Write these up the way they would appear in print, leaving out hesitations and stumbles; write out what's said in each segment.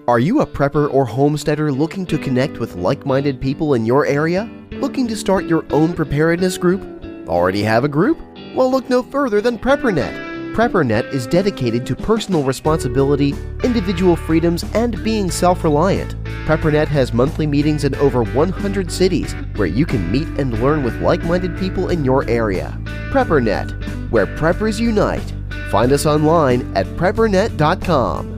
Are you a prepper or homesteader looking to connect with like-minded people in your area? Looking to start your own preparedness group? Already have a group? Well, look no further than PrepperNet. PrepperNet is dedicated to personal responsibility, individual freedoms, and being self-reliant. PrepperNet has monthly meetings in over 100 cities where you can meet and learn with like-minded people in your area. PrepperNet, where preppers unite. Find us online at preppernet.com.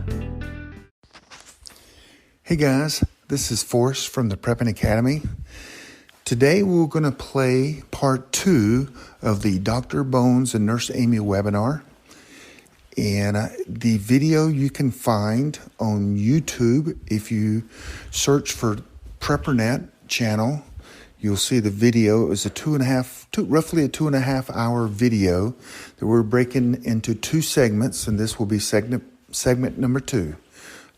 Hey guys, this is Forrest from the Prepping Academy. Today we're going to play part 2 of the Dr. Bones and Nurse Amy webinar. And the video you can find on YouTube. If you search for PrepperNet channel, you'll see the video. It was roughly a 2.5 hour video that we're breaking into 2 segments, and this will be segment number 2.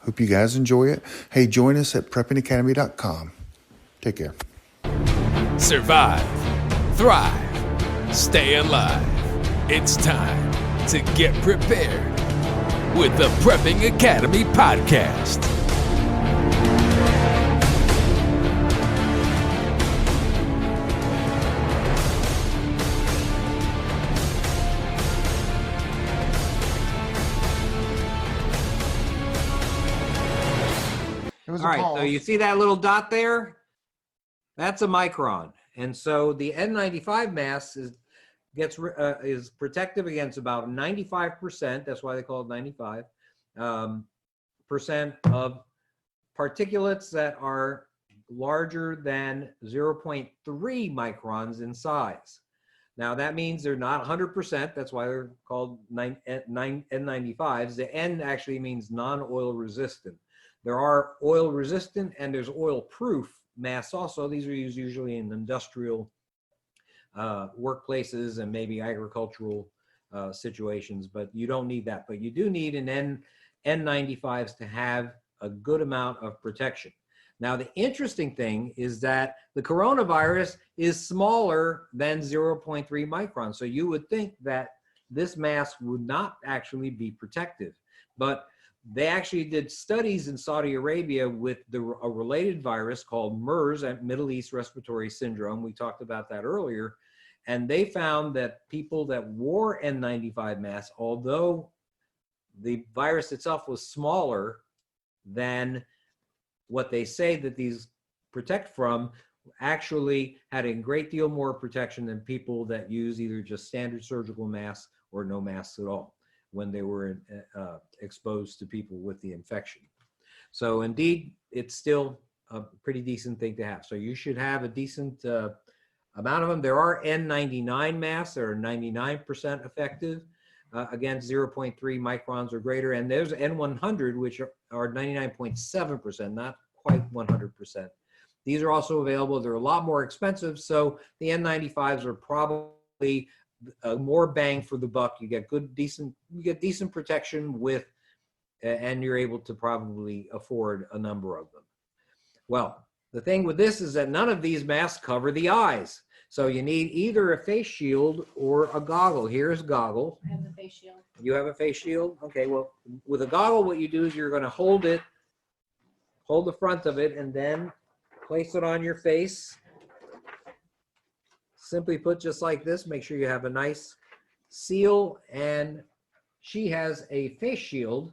Hope you guys enjoy it. Hey, join us at preppingacademy.com. Take care. Survive, thrive, stay alive. It's time to get prepared with the Prepping Academy podcast. All right, so you see that little dot there? That's a micron. And so the N95 mask is protective against about 95%, that's why they call it 95, percent of particulates that are larger than 0.3 microns in size. Now that means they're not 100%, that's why they're called N95s. The N actually means non-oil resistant. There are oil resistant and there's oil proof masks also. These are used usually in industrial workplaces and maybe agricultural situations, but you don't need that. But you do need an N95s to have a good amount of protection. Now, the interesting thing is that the coronavirus is smaller than 0.3 microns. So you would think that this mask would not actually be protective, but they actually did studies in Saudi Arabia with a related virus called MERS, Middle East Respiratory Syndrome. We talked about that earlier. And they found that people that wore N95 masks, although the virus itself was smaller than what they say that these protect from, actually had a great deal more protection than people that use either just standard surgical masks or no masks at all when they were exposed to people with the infection. So indeed, it's still a pretty decent thing to have. So you should have a decent amount of them. There are N99 masks that are 99% effective against 0.3 microns or greater. And there's N100, which are 99.7%, not quite 100%. These are also available. They're a lot more expensive. So the N95s are probably more bang for the buck. You get decent protection with, and you're able to probably afford a number of them. Well, the thing with this is that none of these masks cover the eyes. So you need either a face shield or a goggle. Here's goggle. I have the face shield. You have a face shield? Okay, well, with a goggle, what you do is you're going to hold the front of it, and then place it on your face. Simply put, just like this. Make sure you have a nice seal. And she has a face shield,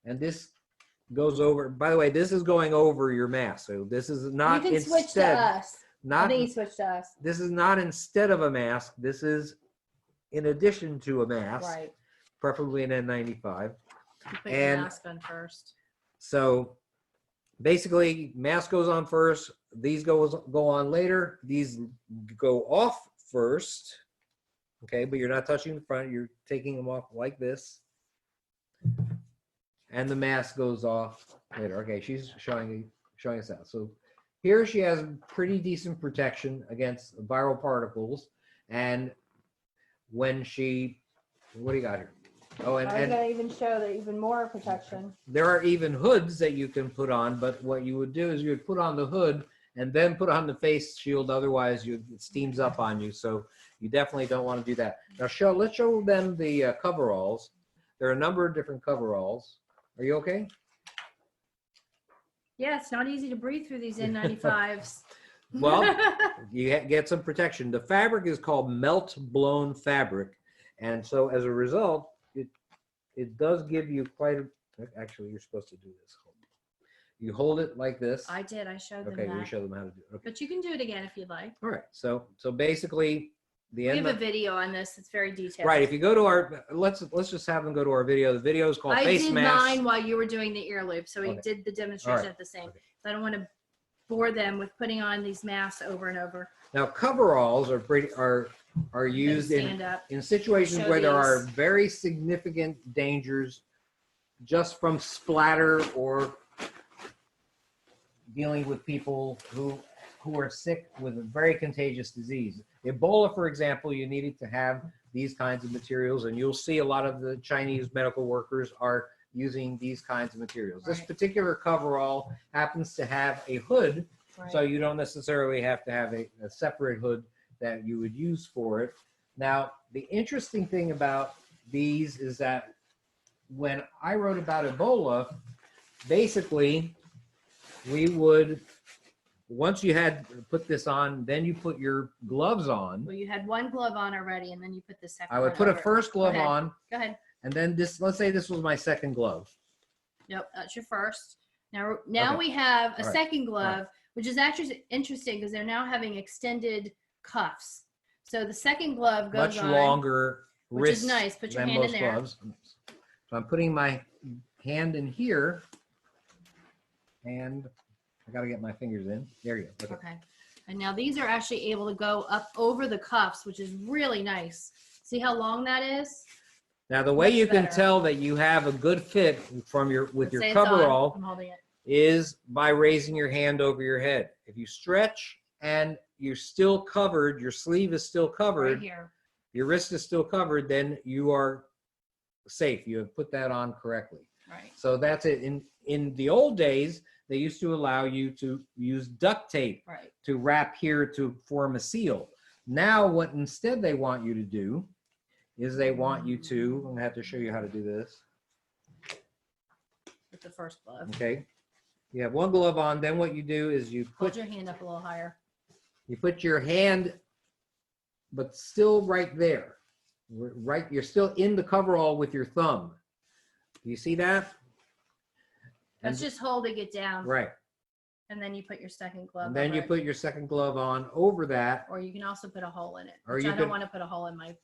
and this goes over. By the way, this is going over your mask. So this is not You can switch to us. I think you switch to us. This is not instead of a mask. This is in addition to a mask. Right. Preferably an N95. You put your mask on first. So basically, mask goes on first. These go on later. These go off first. Okay, but you're not touching the front. You're taking them off like this. And the mask goes off later. Okay, she's showing us out. So here she has pretty decent protection against viral particles. And when what do you got here? Oh, I was going to even show that even more protection. There are even hoods that you can put on, but what you would do is you would put on the hood and then put on the face shield. Otherwise, it steams up on you. So you definitely don't want to do that. Now, let's show them the coveralls. There are a number of different coveralls. Are you okay? Yeah, it's not easy to breathe through these N95s. Well, you get some protection. The fabric is called melt blown fabric, and so as a result, it does give you quite a. Actually, you're supposed to do this. You hold it like this. I did. I showed them Okay, that. you show them how to do it. Okay. But you can do it again if you'd like. All right. So basically, the We end. have a video on this. It's very detailed. Right. If you go to our, let's just have them go to our video. The video is called I Face did Mask. mine while you were doing the ear loop, so we Okay. did the demonstration All right. at the same. Okay. So I don't want to bore them with putting on these masks over and over. Now, coveralls are used Stand up. in situations Show where there are these. very significant dangers just from splatter or dealing with people who are sick with a very contagious disease. Ebola, for example, you needed to have these kinds of materials, and you'll see a lot of the Chinese medical workers are using these kinds of materials. This Right. particular coverall happens to have a hood, Right. so you don't necessarily have to have a separate hood that you would use for it. Now, the interesting thing about these is that when I wrote about Ebola, basically, we would, once you had put this on, then you put your gloves on. Well, you had one glove on already, and then you put the second I would one put a over. first glove Go ahead. on, Go ahead. and then this, let's say this was my second glove. Nope, that's your first. Now Okay. we have a All right. second glove, which is actually interesting because they're now having extended cuffs. So the second glove goes Much on, longer which is wrists nice. Put your than hand in most there. gloves. So I'm putting my hand in here, and I got to get my fingers in. There you go. Okay. Okay. And now these are actually able to go up over the cuffs, which is really nice. See how long that is? Now the way Much you can better. tell that you have a good fit from your Let's your say it's on. coverall I'm holding it. is by raising your hand over your head. If you stretch and you're still covered, your sleeve is still Right covered, here. your wrist is still covered, then you are safe. You have put that on correctly. Right. So that's it. In the old days, they used to allow you to use duct tape Right. to wrap here to form a seal. Now what instead they want you to do is they want you to, I'm gonna have to show you how to do this. With the first glove. Okay. You have one glove on, then what you do is you Hold put your hand up a little higher. your hand, but still right there. Right, you're still in the coverall with your thumb. Do you see that? That's just holding it down. Right. And then you put your second glove And then over you it. put your second glove on over that. Or you can also put a hole in it. Or Which you I could- don't want to put a hole in my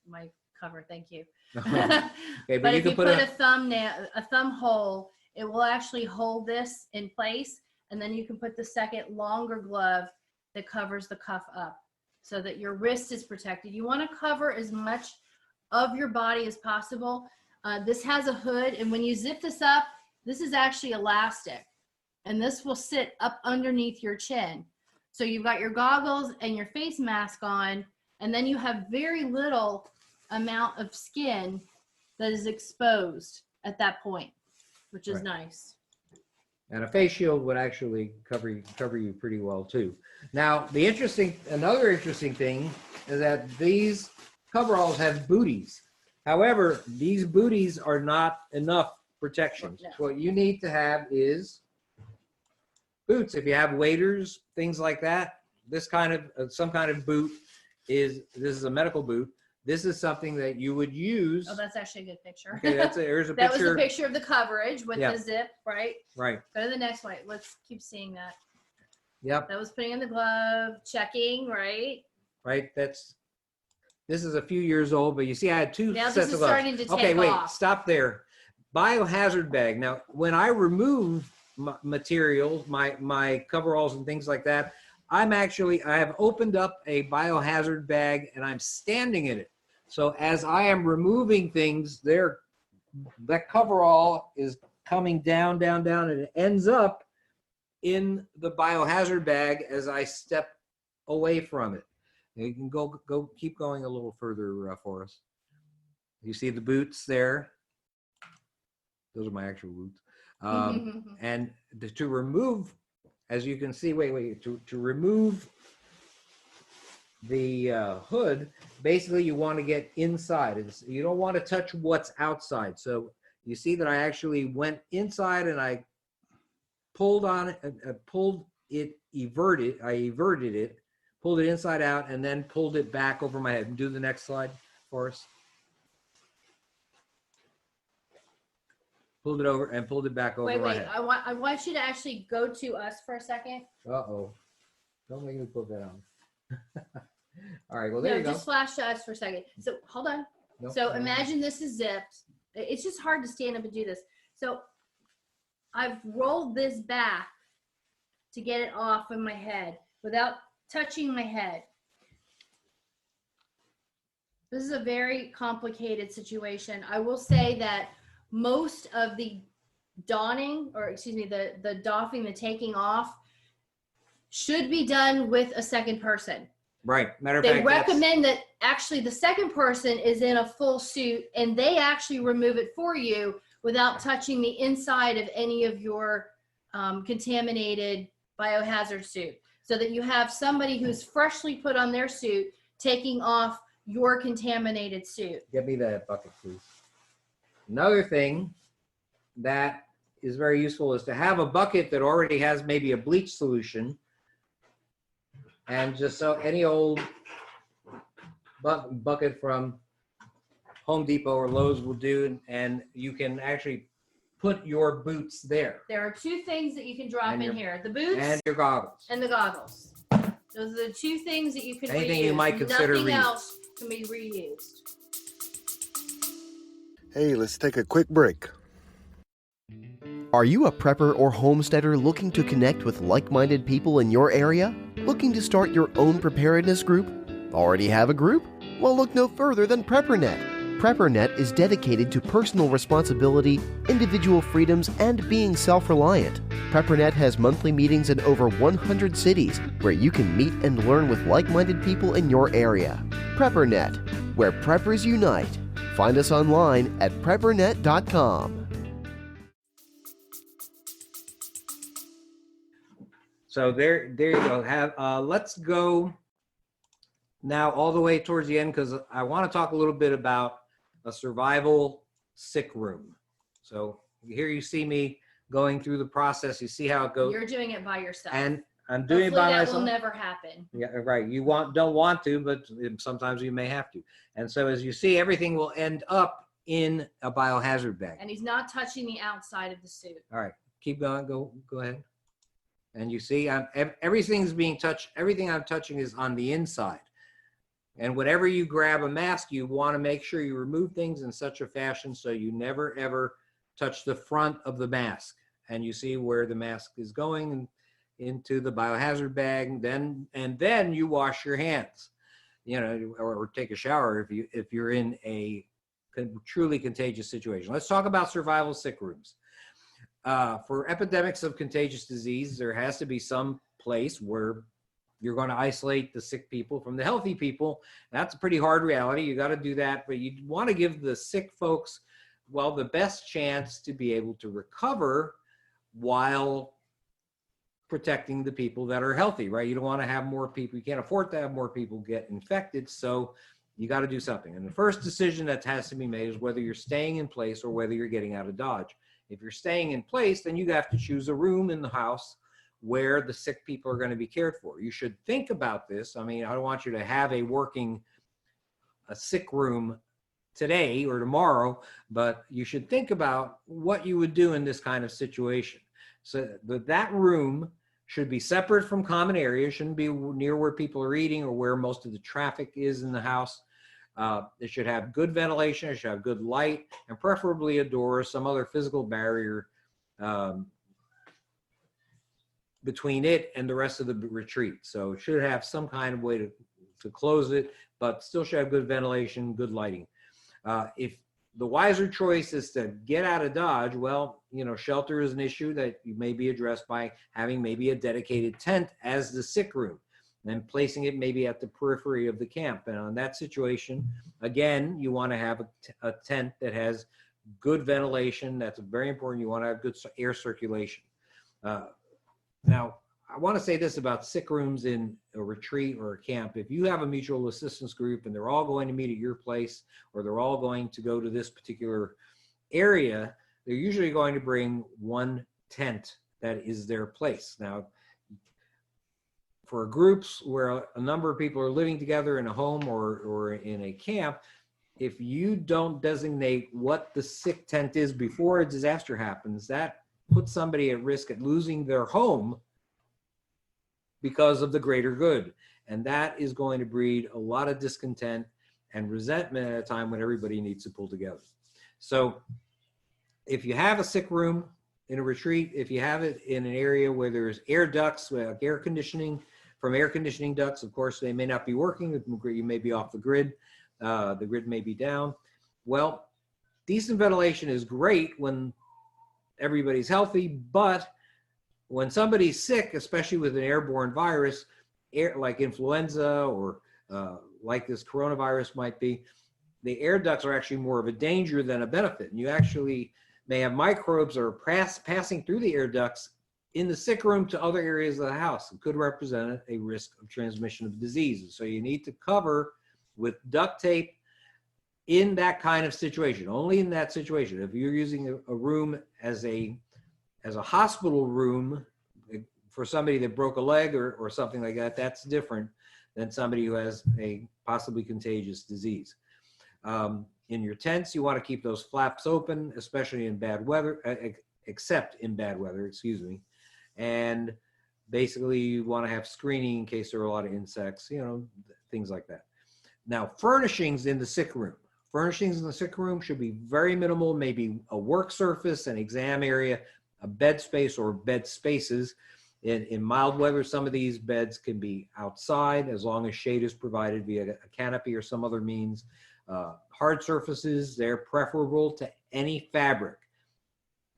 cover. Thank you. Okay, But you if can you put put a thumb hole, it will actually hold this in place, and then you can put the second longer glove that covers the cuff up so that your wrist is protected. You want to cover as much of your body as possible. This has a hood, and when you zip this up, this is actually elastic, and this will sit up underneath your chin. So you've got your goggles and your face mask on, and then you have very little amount of skin that is exposed at that point, which is Right. nice. And a face shield would actually cover you pretty well too. Now, another interesting thing is that these coveralls have booties. However, these booties are not enough protection. No. What you need to have is boots. If you have waders, things like that, this kind of some kind of boot this is a medical boot. This is something that you would use. Oh, that's actually a good picture. Okay, here's a That was picture. a picture of the coverage with Yeah. the zip, right? Right. Go to the next one. Let's keep seeing that. Yep. That was putting in the glove, checking, right? Right. This is a few years old, but you see I had two Now this sets is of gloves. starting to take Okay, wait, off. stop there. Biohazard bag. Now, when I remove materials, my coveralls and things like that, I have opened up a biohazard bag and I'm standing in it. So as I am removing things, that coverall is coming down, down, down, and it ends up in the biohazard bag as I step away from it. You can keep going a little further for us. You see the boots there? Those are my actual boots. And to remove, as you can see, to remove the hood, basically you want to get inside. You don't want to touch what's outside. So you see that I actually went inside and I pulled on it, I everted it, pulled it inside out, and then pulled it back over my head. Do the next slide for us. Pulled it over and pulled it back over my head. I want you to actually go to us for a second. Uh-oh. Don't make me put that on. All right, well, there you go. Just flash to us for a second. So hold on. Nope. So imagine this is zipped. It's just hard to stand up and do this. So I've rolled this back to get it off of my head without touching my head. This is a very complicated situation. I will say that most of the donning, or excuse me, the doffing, the taking off, should be done with a second person. Right. Matter of They fact, recommend that actually the second person is in a full suit and they actually remove it for you without touching the inside of any of your contaminated biohazard suit, so that you have somebody who's freshly put on their suit taking off your contaminated suit. Get me that bucket, please. Another thing that is very useful is to have a bucket that already has maybe a bleach solution, and just so any old bucket from Home Depot or Lowe's will do, and you can actually put your boots there. There are two things that you can drop in here: the boots and your goggles. and the goggles. Those are the two things that you can Anything reuse. you might consider Nothing reuse. else can be reused. Hey, let's take a quick break. Are you a prepper or homesteader looking to connect with like-minded people in your area? Looking to start your own preparedness group? Already have a group? Well, look no further than PrepperNet. PrepperNet is dedicated to personal responsibility, individual freedoms, and being self-reliant. PrepperNet has monthly meetings in over 100 cities where you can meet and learn with like-minded people in your area. PrepperNet, where preppers unite. Find us online at preppernet.com. So there you go. Let's go now all the way towards the end, because I want to talk a little bit about a survival sick room. So here you see me going through the process. You see how it goes. You're doing it by yourself. And I'm doing it by Hopefully that myself. will never happen. Yeah, right. You don't want to, but sometimes you may have to. And so as you see, everything will end up in a biohazard bag. And he's not touching the outside of the suit. All right, keep going. Go ahead. And you see, everything's being touched. Everything I'm touching is on the inside. And whenever you grab a mask, you want to make sure you remove things in such a fashion so you never ever touch the front of the mask. And you see where the mask is going into the biohazard bag. Then you wash your hands, or take a shower if you're in a truly contagious situation. Let's talk about survival sick rooms. For epidemics of contagious disease, there has to be some place where you're going to isolate the sick people from the healthy people. That's a pretty hard reality. You got to do that, but you want to give the sick folks, the best chance to be able to recover while protecting the people that are healthy, right? You don't want to have more people. You can't afford to have more people get infected, so you got to do something. And the first decision that has to be made is whether you're staying in place or whether you're getting out of Dodge. If you're staying in place, then you have to choose a room in the house where the sick people are going to be cared for. You should think about this. I mean, I don't want you to have a sick room today or tomorrow, but you should think about what you would do in this kind of situation. So that room should be separate from common areas, shouldn't be near where people are eating or where most of the traffic is in the house. It should have good ventilation, it should have good light, and preferably a door or some other physical barrier between it and the rest of the retreat. So it should have some kind of way to close it, but still should have good ventilation, good lighting. If the wiser choice is to get out of Dodge, shelter is an issue that may be addressed by having maybe a dedicated tent as the sick room, then placing it maybe at the periphery of the camp. And on that situation, again, you want to have a tent that has good ventilation. That's very important. You want to have good air circulation. Now, I want to say this about sick rooms in a retreat or a camp. If you have a mutual assistance group and they're all going to meet at your place, or they're all going to go to this particular area, they're usually going to bring one tent that is their place. Now, for groups where a number of people are living together in a home or in a camp, if you don't designate what the sick tent is before a disaster happens, that puts somebody at risk at losing their home because of the greater good. And that is going to breed a lot of discontent and resentment at a time when everybody needs to pull together. So if you have a sick room in a retreat, if you have it in an area where there's air ducts, like air conditioning, from air conditioning ducts, of course, they may not be working. You may be off the grid. The grid may be down. Well, decent ventilation is great when everybody's healthy, but when somebody's sick, especially with an airborne virus, like influenza or like this coronavirus might be, the air ducts are actually more of a danger than a benefit. And you actually may have microbes that are passing through the air ducts in the sick room to other areas of the house. It could represent a risk of transmission of diseases. So you need to cover with duct tape in that kind of situation, only in that situation. If you're using a room as a hospital room for somebody that broke a leg or something like that, that's different than somebody who has a possibly contagious disease. In your tents, you want to keep those flaps open, especially in bad weather, except in bad weather, excuse me. And basically you want to have screening in case there are a lot of insects, things like that. Now, furnishings in the sick room. Furnishings in the sick room should be very minimal, maybe a work surface, an exam area, a bed space or bed spaces. In mild weather, some of these beds can be outside as long as shade is provided via a canopy or some other means. Hard surfaces, they're preferable to any fabric.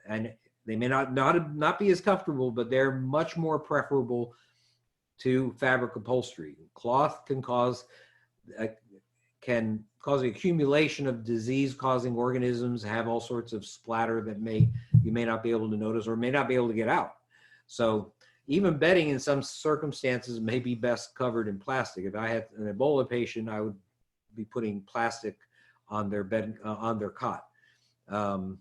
And they may not be as comfortable, but they're much more preferable to fabric upholstery. Cloth can cause the accumulation of disease-causing organisms, have all sorts of splatter that you may not be able to notice or may not be able to get out. So even bedding in some circumstances may be best covered in plastic. If I had an Ebola patient, I would be putting plastic on their bed, on their cot. The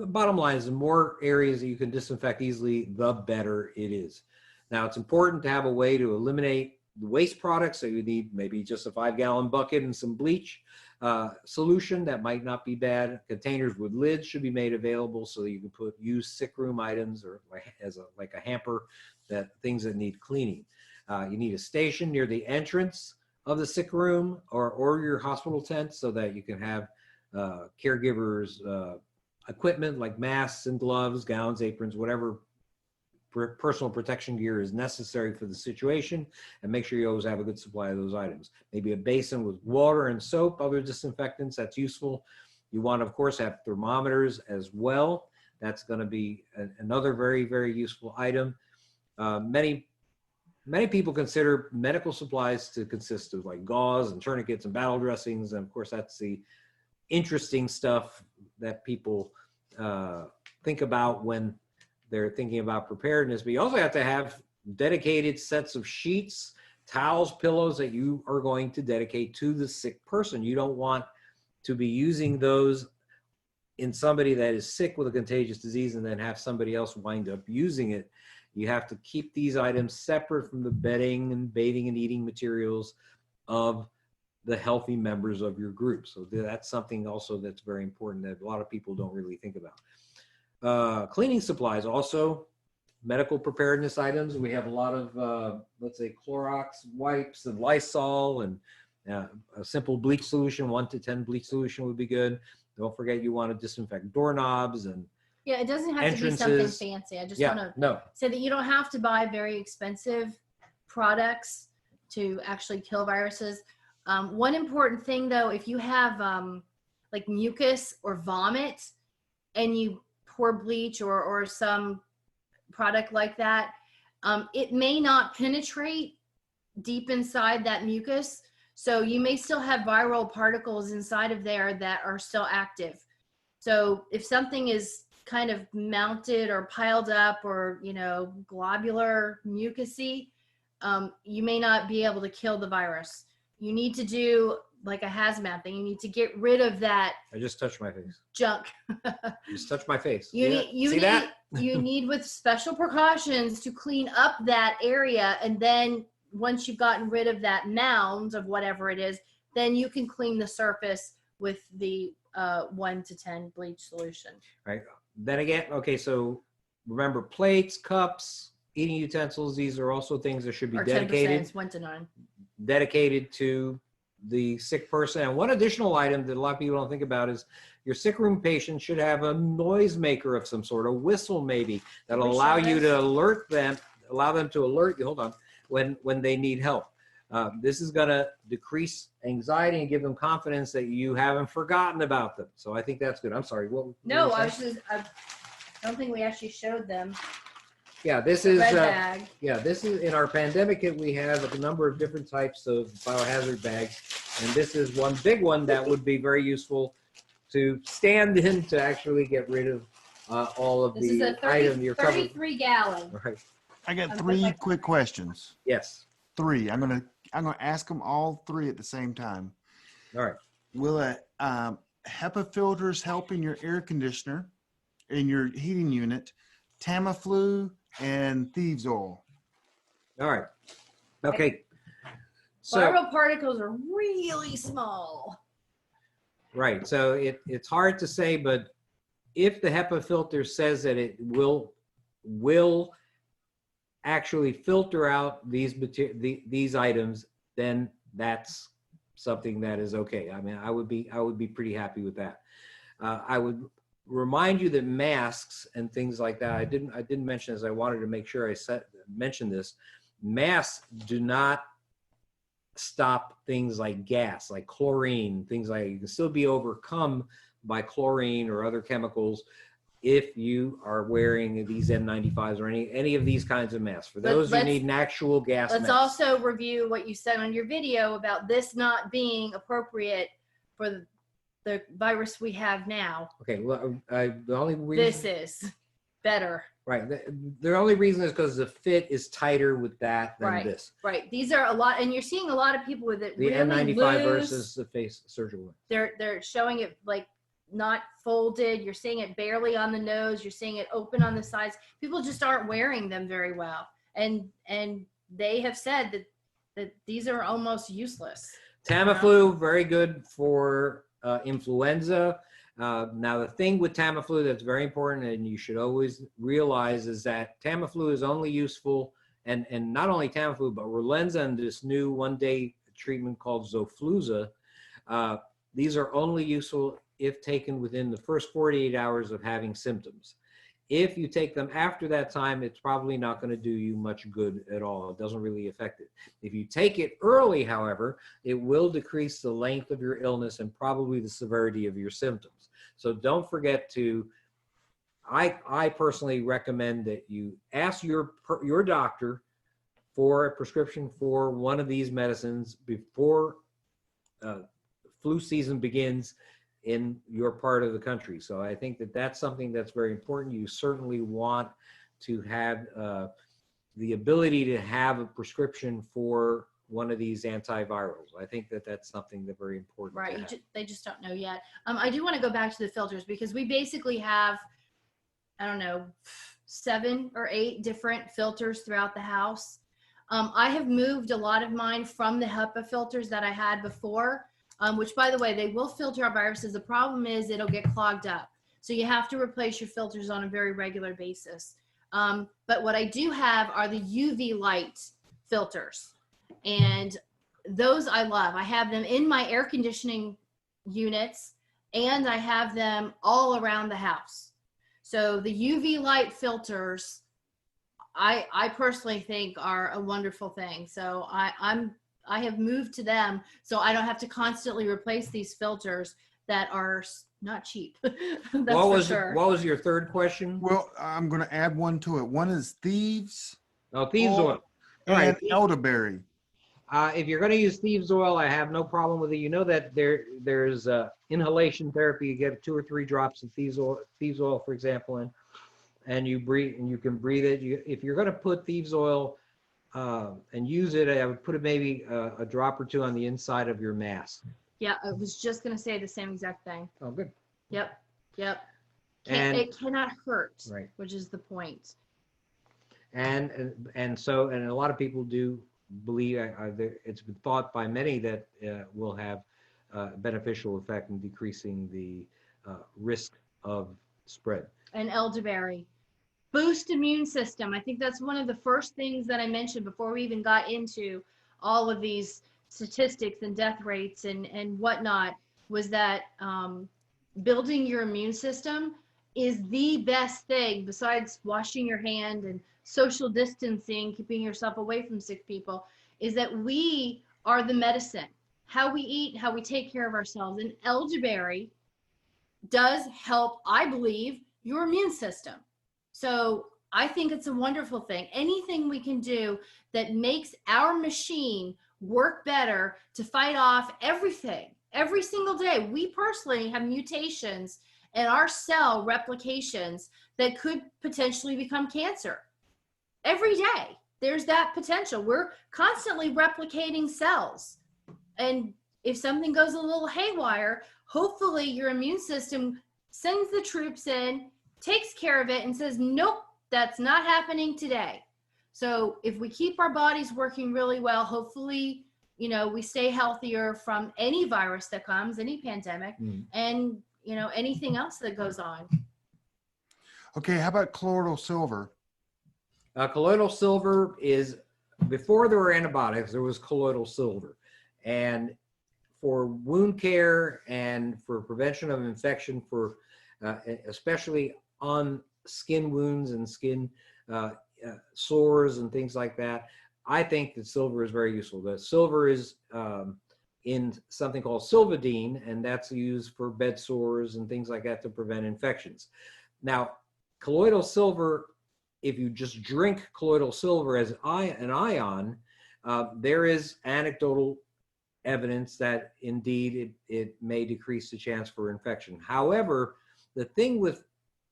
bottom line is the more areas that you can disinfect easily, the better it is. Now, it's important to have a way to eliminate the waste products. So you need maybe just a 5-gallon bucket and some bleach solution. That might not be bad. Containers with lids should be made available so that you can use sick room items or like a hamper, things that need cleaning. You need a station near the entrance of the sick room or your hospital tent so that you can have caregivers equipment like masks and gloves, gowns, aprons, whatever personal protection gear is necessary for the situation, and make sure you always have a good supply of those items. Maybe a basin with water and soap, other disinfectants, that's useful. You want to, of course, have thermometers as well. That's going to be another very, very useful item. Many people consider medical supplies to consist of like gauze and tourniquets and battle dressings, and of course that's the interesting stuff that people think about when they're thinking about preparedness. But you also have to have dedicated sets of sheets, towels, pillows that you are going to dedicate to the sick person. You don't want to be using those in somebody that is sick with a contagious disease and then have somebody else wind up using it. You have to keep these items separate from the bedding and bathing and eating materials of the healthy members of your group. So that's something also that's very important that a lot of people don't really think about. Cleaning supplies, also medical preparedness items. We have a lot of, let's say, Clorox wipes and Lysol and a simple bleach solution, 1 to 10 bleach solution would be good. Don't forget you want to disinfect doorknobs and yeah, it doesn't have entrances. to be something fancy. I just want to say that you don't have to buy very expensive products to actually kill viruses. One important thing though, if you have like mucus or vomit and you pour bleach or some product like that, it may not penetrate deep inside that mucus. So you may still have viral particles inside of there that are still active. So if something is kind of mounted or piled up or, globular mucusy, you may not be able to kill the virus. You need to do like a hazmat thing. You need to get rid of that I just touched my face. junk. Just touched my face. You need with special precautions to clean up that area, and then once you've gotten rid of that mound of whatever it is, then you can clean the surface with the 1 to 10 bleach solution. Right. Then again, okay, so remember, plates, cups, eating utensils, these are also things that should be dedicated. 10%, 1 to 9. Dedicated to the sick person. And one additional item that a lot of people don't think about is your sick room patient should have a noise maker of some sort, a whistle maybe, that'll allow you to alert them, allow them to alert you, hold on, when they need help. This is going to decrease anxiety and give them confidence that you haven't forgotten about them. So I think that's good. I'm sorry. No, I don't think we actually showed them. Yeah, this is red bag. Yeah, this is in our pandemic kit. We have a number of different types of biohazard bags, and this is one big one that would be very useful to stand in to actually get rid of all of This is the a item you're covering. 33 gallon. Right. I got 3 quick questions. Yes. 3. I'm gonna ask them all 3 at the same time. All right. Will HEPA filters help in your air conditioner, in your heating unit, Tamiflu, and thieves oil? All right. Okay. So Viral particles are really small. right. So it's hard to say, but if the HEPA filter says that it will actually filter out these items, then that's something that is okay. I mean, I would be pretty happy with that. I would remind you that masks and things like that, I didn't mention, as I wanted to make sure I mentioned this. Masks do not stop things like gas, like chlorine, things like, you can still be overcome by chlorine or other chemicals if you are wearing these N95s or any of these kinds of masks. For those who need an actual gas mask. Let's also review what you said on your video about this not being appropriate for the virus we have now. Okay, well, the only reason this is better. Right. The only reason is because the fit is tighter with that than this. Right. These are a lot, and you're seeing a lot of people with it. The really N95 loose. versus the face surgical one. They're showing it like not folded. You're seeing it barely on the nose. You're seeing it open on the sides. People just aren't wearing them very well, and they have said that these are almost useless. Tamiflu, very good for influenza. Now, the thing with Tamiflu that's very important and you should always realize is that Tamiflu is only useful, and not only Tamiflu, but Relenza and this new one-day treatment called Xofluza. These are only useful if taken within the first 48 hours of having symptoms. If you take them after that time, it's probably not going to do you much good at all. It doesn't really affect it. If you take it early, however, it will decrease the length of your illness and probably the severity of your symptoms. So don't forget to, I personally recommend that you ask your doctor for a prescription for one of these medicines before flu season begins in your part of the country. So I think that that's something that's very important. You certainly want to have the ability to have a prescription for one of these antivirals. I think that that's something that's very important. Right. They just don't know yet. I do want to go back to the filters because we basically have, I don't know, 7 or 8 different filters throughout the house. I have moved a lot of mine from the HEPA filters that I had before. Which, by the way, they will filter out viruses. The problem is it'll get clogged up. So you have to replace your filters on a very regular basis. But what I do have are the UV light filters. And those I love. I have them in my air conditioning units, and I have them all around the house. So the UV light filters, I personally think are a wonderful thing. So I have moved to them so I don't have to constantly replace these filters that are not cheap. What was your third question? Well, I'm going to add one to it. One is thieves. Oh, thieves oil. All And right. elderberry. If you're going to use thieves oil, I have no problem with it. You know that there's inhalation therapy. You get 2 or 3 drops of thieves oil, for example, and you breathe, and you can breathe it. If you're going to put thieves oil and use it, I would put maybe a drop or 2 on the inside of your mask. Yeah, I was just going to say the same exact thing. Oh, good. Yep. And It cannot hurt, right. which is the point. And a lot of people do believe, it's been thought by many that will have beneficial effect in decreasing the risk of spread. And elderberry. Boost immune system. I think that's one of the first things that I mentioned before we even got into all of these statistics and death rates and whatnot, was that building your immune system is the best thing besides washing your hand and social distancing, keeping yourself away from sick people, is that we are the medicine. How we eat, how we take care of ourselves. And elderberry does help, I believe, your immune system. So I think it's a wonderful thing. Anything we can do that makes our machine work better to fight off everything, every single day. We personally have mutations in our cell replications that could potentially become cancer. Every day, there's that potential. We're constantly replicating cells. And if something goes a little haywire, hopefully your immune system sends the troops in, takes care of it, and says, nope, that's not happening today. So if we keep our bodies working really well, hopefully, we stay healthier from any virus that comes, any pandemic, and, anything else that goes on. Okay, how about colloidal silver? Colloidal silver is, before there were antibiotics, there was colloidal silver. And for wound care and for prevention of infection, for especially on skin wounds and skin sores and things like that, I think that silver is very useful. The silver is in something called silvadine, and that's used for bed sores and things like that to prevent infections. Now, colloidal silver, if you just drink colloidal silver as an ion, there is anecdotal evidence that indeed it may decrease the chance for infection. However, the thing with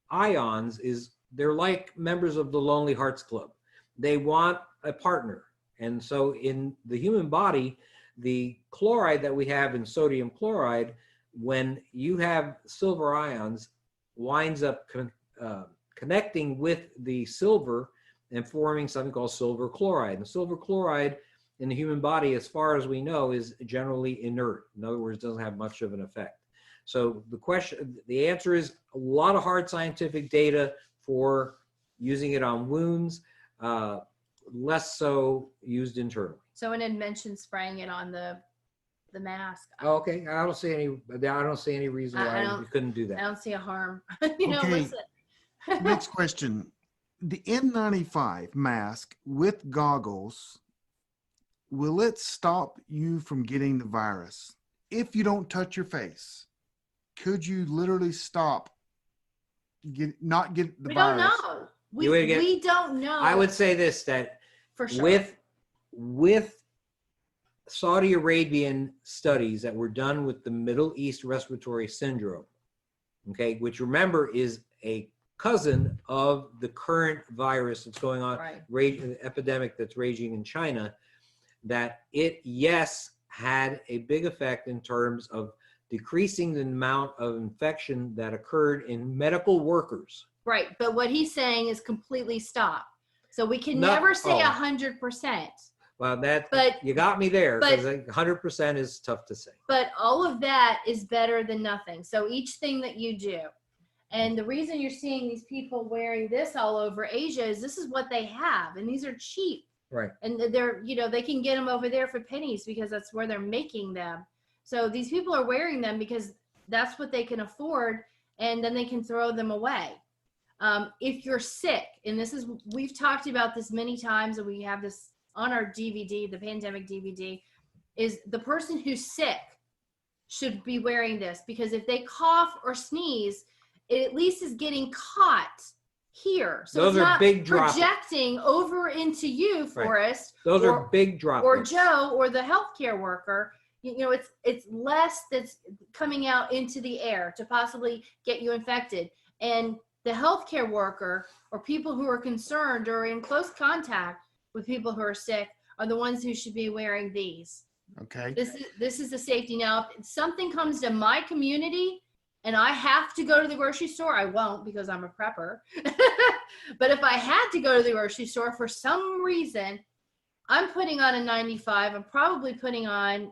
ions is they're like members of the Lonely Hearts Club. They want a partner. And so in the human body, the chloride that we have in sodium chloride, when you have silver ions, winds up connecting with the silver and forming something called silver chloride. And silver chloride in the human body, as far as we know, is generally inert. In other words, doesn't have much of an effect. So the answer is a lot of hard scientific data for using it on wounds, less so used internally. So when it mentioned spraying it on the mask. Oh, okay, I don't see any reason why you couldn't do that. I don't see a harm. Okay. Next question. The N95 mask with goggles, will it stop you from getting the virus? If you don't touch your face, could you literally stop, not get the virus? We don't know. We don't know. I would say this, that for sure. With Saudi Arabian studies that were done with the Middle East respiratory syndrome, okay, which remember is a cousin of the current virus that's going on, right, epidemic that's raging in China, that it, yes, had a big effect in terms of decreasing the amount of infection that occurred in medical workers. Right, but what he's saying is completely stop. So we can never say 100%. Well, but you got me there, because 100% is tough to say. But all of that is better than nothing. So each thing that you do, and the reason you're seeing these people wearing this all over Asia is this is what they have, and these are cheap. Right. And they're, they can get them over there for pennies because that's where they're making them. So these people are wearing them because that's what they can afford, and then they can throw them away. If you're sick, and we've talked about this many times, and we have this on our DVD, the pandemic DVD, is the person who's sick should be wearing this, because if they cough or sneeze, it at least is getting caught here. So those it's are not big droplets projecting over into you, Forrest. Right. Those are big droplets. Or Joe or the healthcare worker. It's less that's coming out into the air to possibly get you infected. And the healthcare worker or people who are concerned or in close contact with people who are sick are the ones who should be wearing these. Okay. This is the safety. Now, if something comes to my community and I have to go to the grocery store, I won't because I'm a prepper. But if I had to go to the grocery store for some reason, I'm putting on a 95. I'm probably putting on,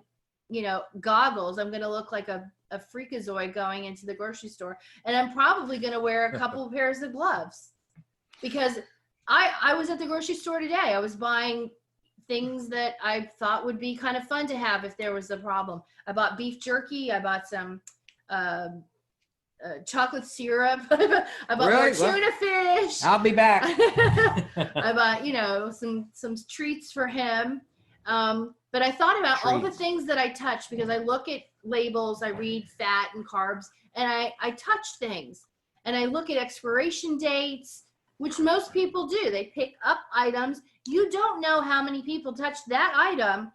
goggles. I'm going to look like a freakazoid going into the grocery store. And I'm probably going to wear a couple of pairs of gloves because I was at the grocery store today. I was buying things that I thought would be kind of fun to have if there was a problem. I bought beef jerky. I bought some chocolate syrup. I bought more tuna fish. I'll be back. I bought, some treats for him. But I thought about all the things that I touch because I look at labels, I read fat and carbs, and I touch things. And I look at expiration dates, which most people do. They pick up items. You don't know how many people touched that item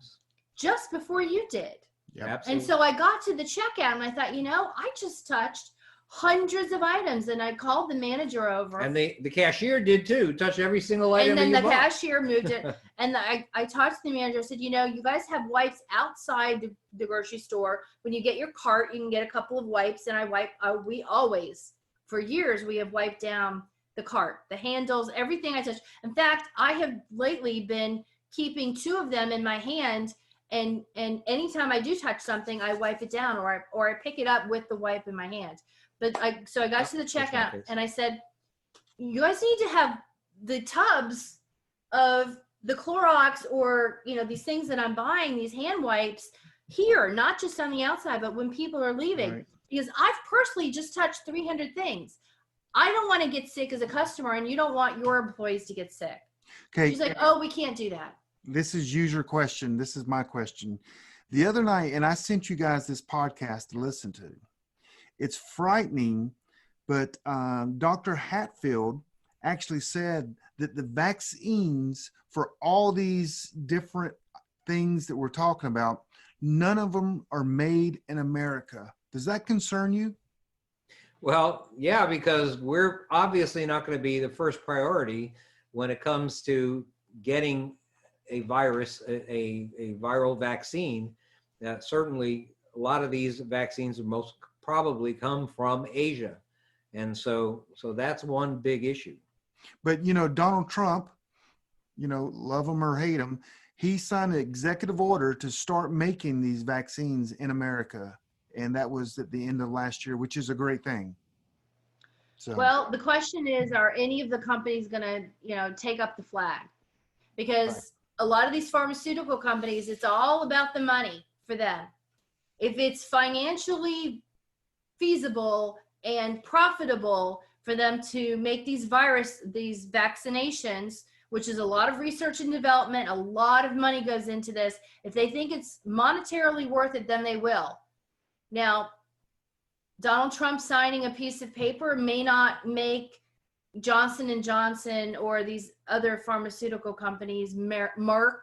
just before you did. Yep. Absolutely. And so I got to the checkout and I thought, I just touched hundreds of items, and I called the manager over. And the cashier did too, touch every single item. And then that the you bought. cashier moved it. And I talked to the manager. I said, you guys have wipes outside the grocery store. When you get your cart, you can get a couple of wipes. And we always, for years, we have wiped down the cart, the handles, everything I touch. In fact, I have lately been keeping 2 of them in my hand. And anytime I do touch something, I wipe it down or I pick it up with the wipe in my hand. But I got to the checkout and I said, you guys need to have the tubs of the Clorox or, these things that I'm buying, these hand wipes here, not just on the outside, but when people are leaving. Right. Because I've personally just touched 300 things. I don't want to get sick as a customer, and you don't want your employees to get sick. Okay. She's like, oh, we can't do that. This is your question. This is my question. The other night, and I sent you guys this podcast to listen to. It's frightening, but Dr. Hatfield actually said that the vaccines for all these different things that we're talking about, none of them are made in America. Does that concern you? Well, yeah, because we're obviously not going to be the first priority when it comes to getting a virus, a viral vaccine. Certainly, a lot of these vaccines are most probably come from Asia. And so that's one big issue. But, Donald Trump, love him or hate him, he signed an executive order to start making these vaccines in America. And that was at the end of last year, which is a great thing. So. Well, the question is, are any of the companies going to, take up the flag? Because a lot of these pharmaceutical companies, it's all about the money for them. If it's financially feasible and profitable for them to make these vaccinations, which is a lot of research and development, a lot of money goes into this. If they think it's monetarily worth it, then they will. Now, Donald Trump signing a piece of paper may not make Johnson & Johnson or these other pharmaceutical companies, Merck,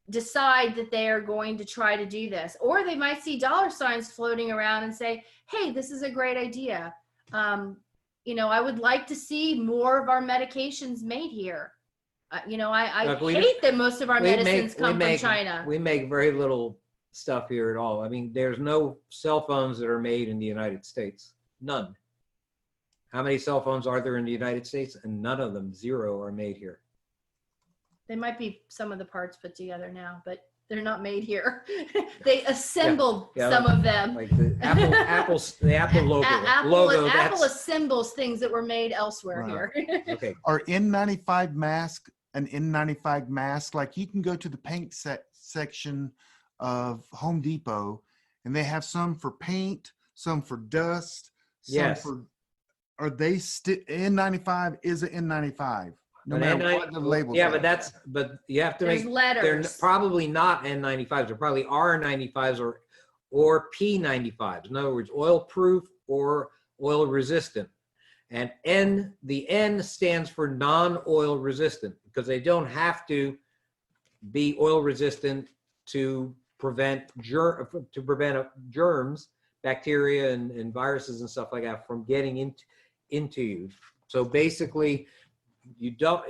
decide that they are going to try to do this. Or they might see dollar signs floating around and say, hey, this is a great idea. I would like to see more of our medications made here. I hate that most of our medicines come from China. We make very little stuff here at all. I mean, there's no cell phones that are made in the United States. None. How many cell phones are there in the United States? And none of them, 0, are made here. They might be some of the parts put together now, but they're not made here. They assembled some of them. Like the Apple logo. Apple assembles things that were made elsewhere here. Okay. Are N95 an N95 mask? Like you can go to the paint section of Home Depot, and they have some for paint, some for dust, some for. Are they N95 is an N95? No matter what the label. Yeah, but you have to There's make letters. They're probably not N95s. They're probably R95s or P95s. In other words, oil proof or oil resistant. And the N stands for non-oil resistant because they don't have to be oil resistant to prevent germs, bacteria and viruses and stuff like that from getting into you. So basically, you don't.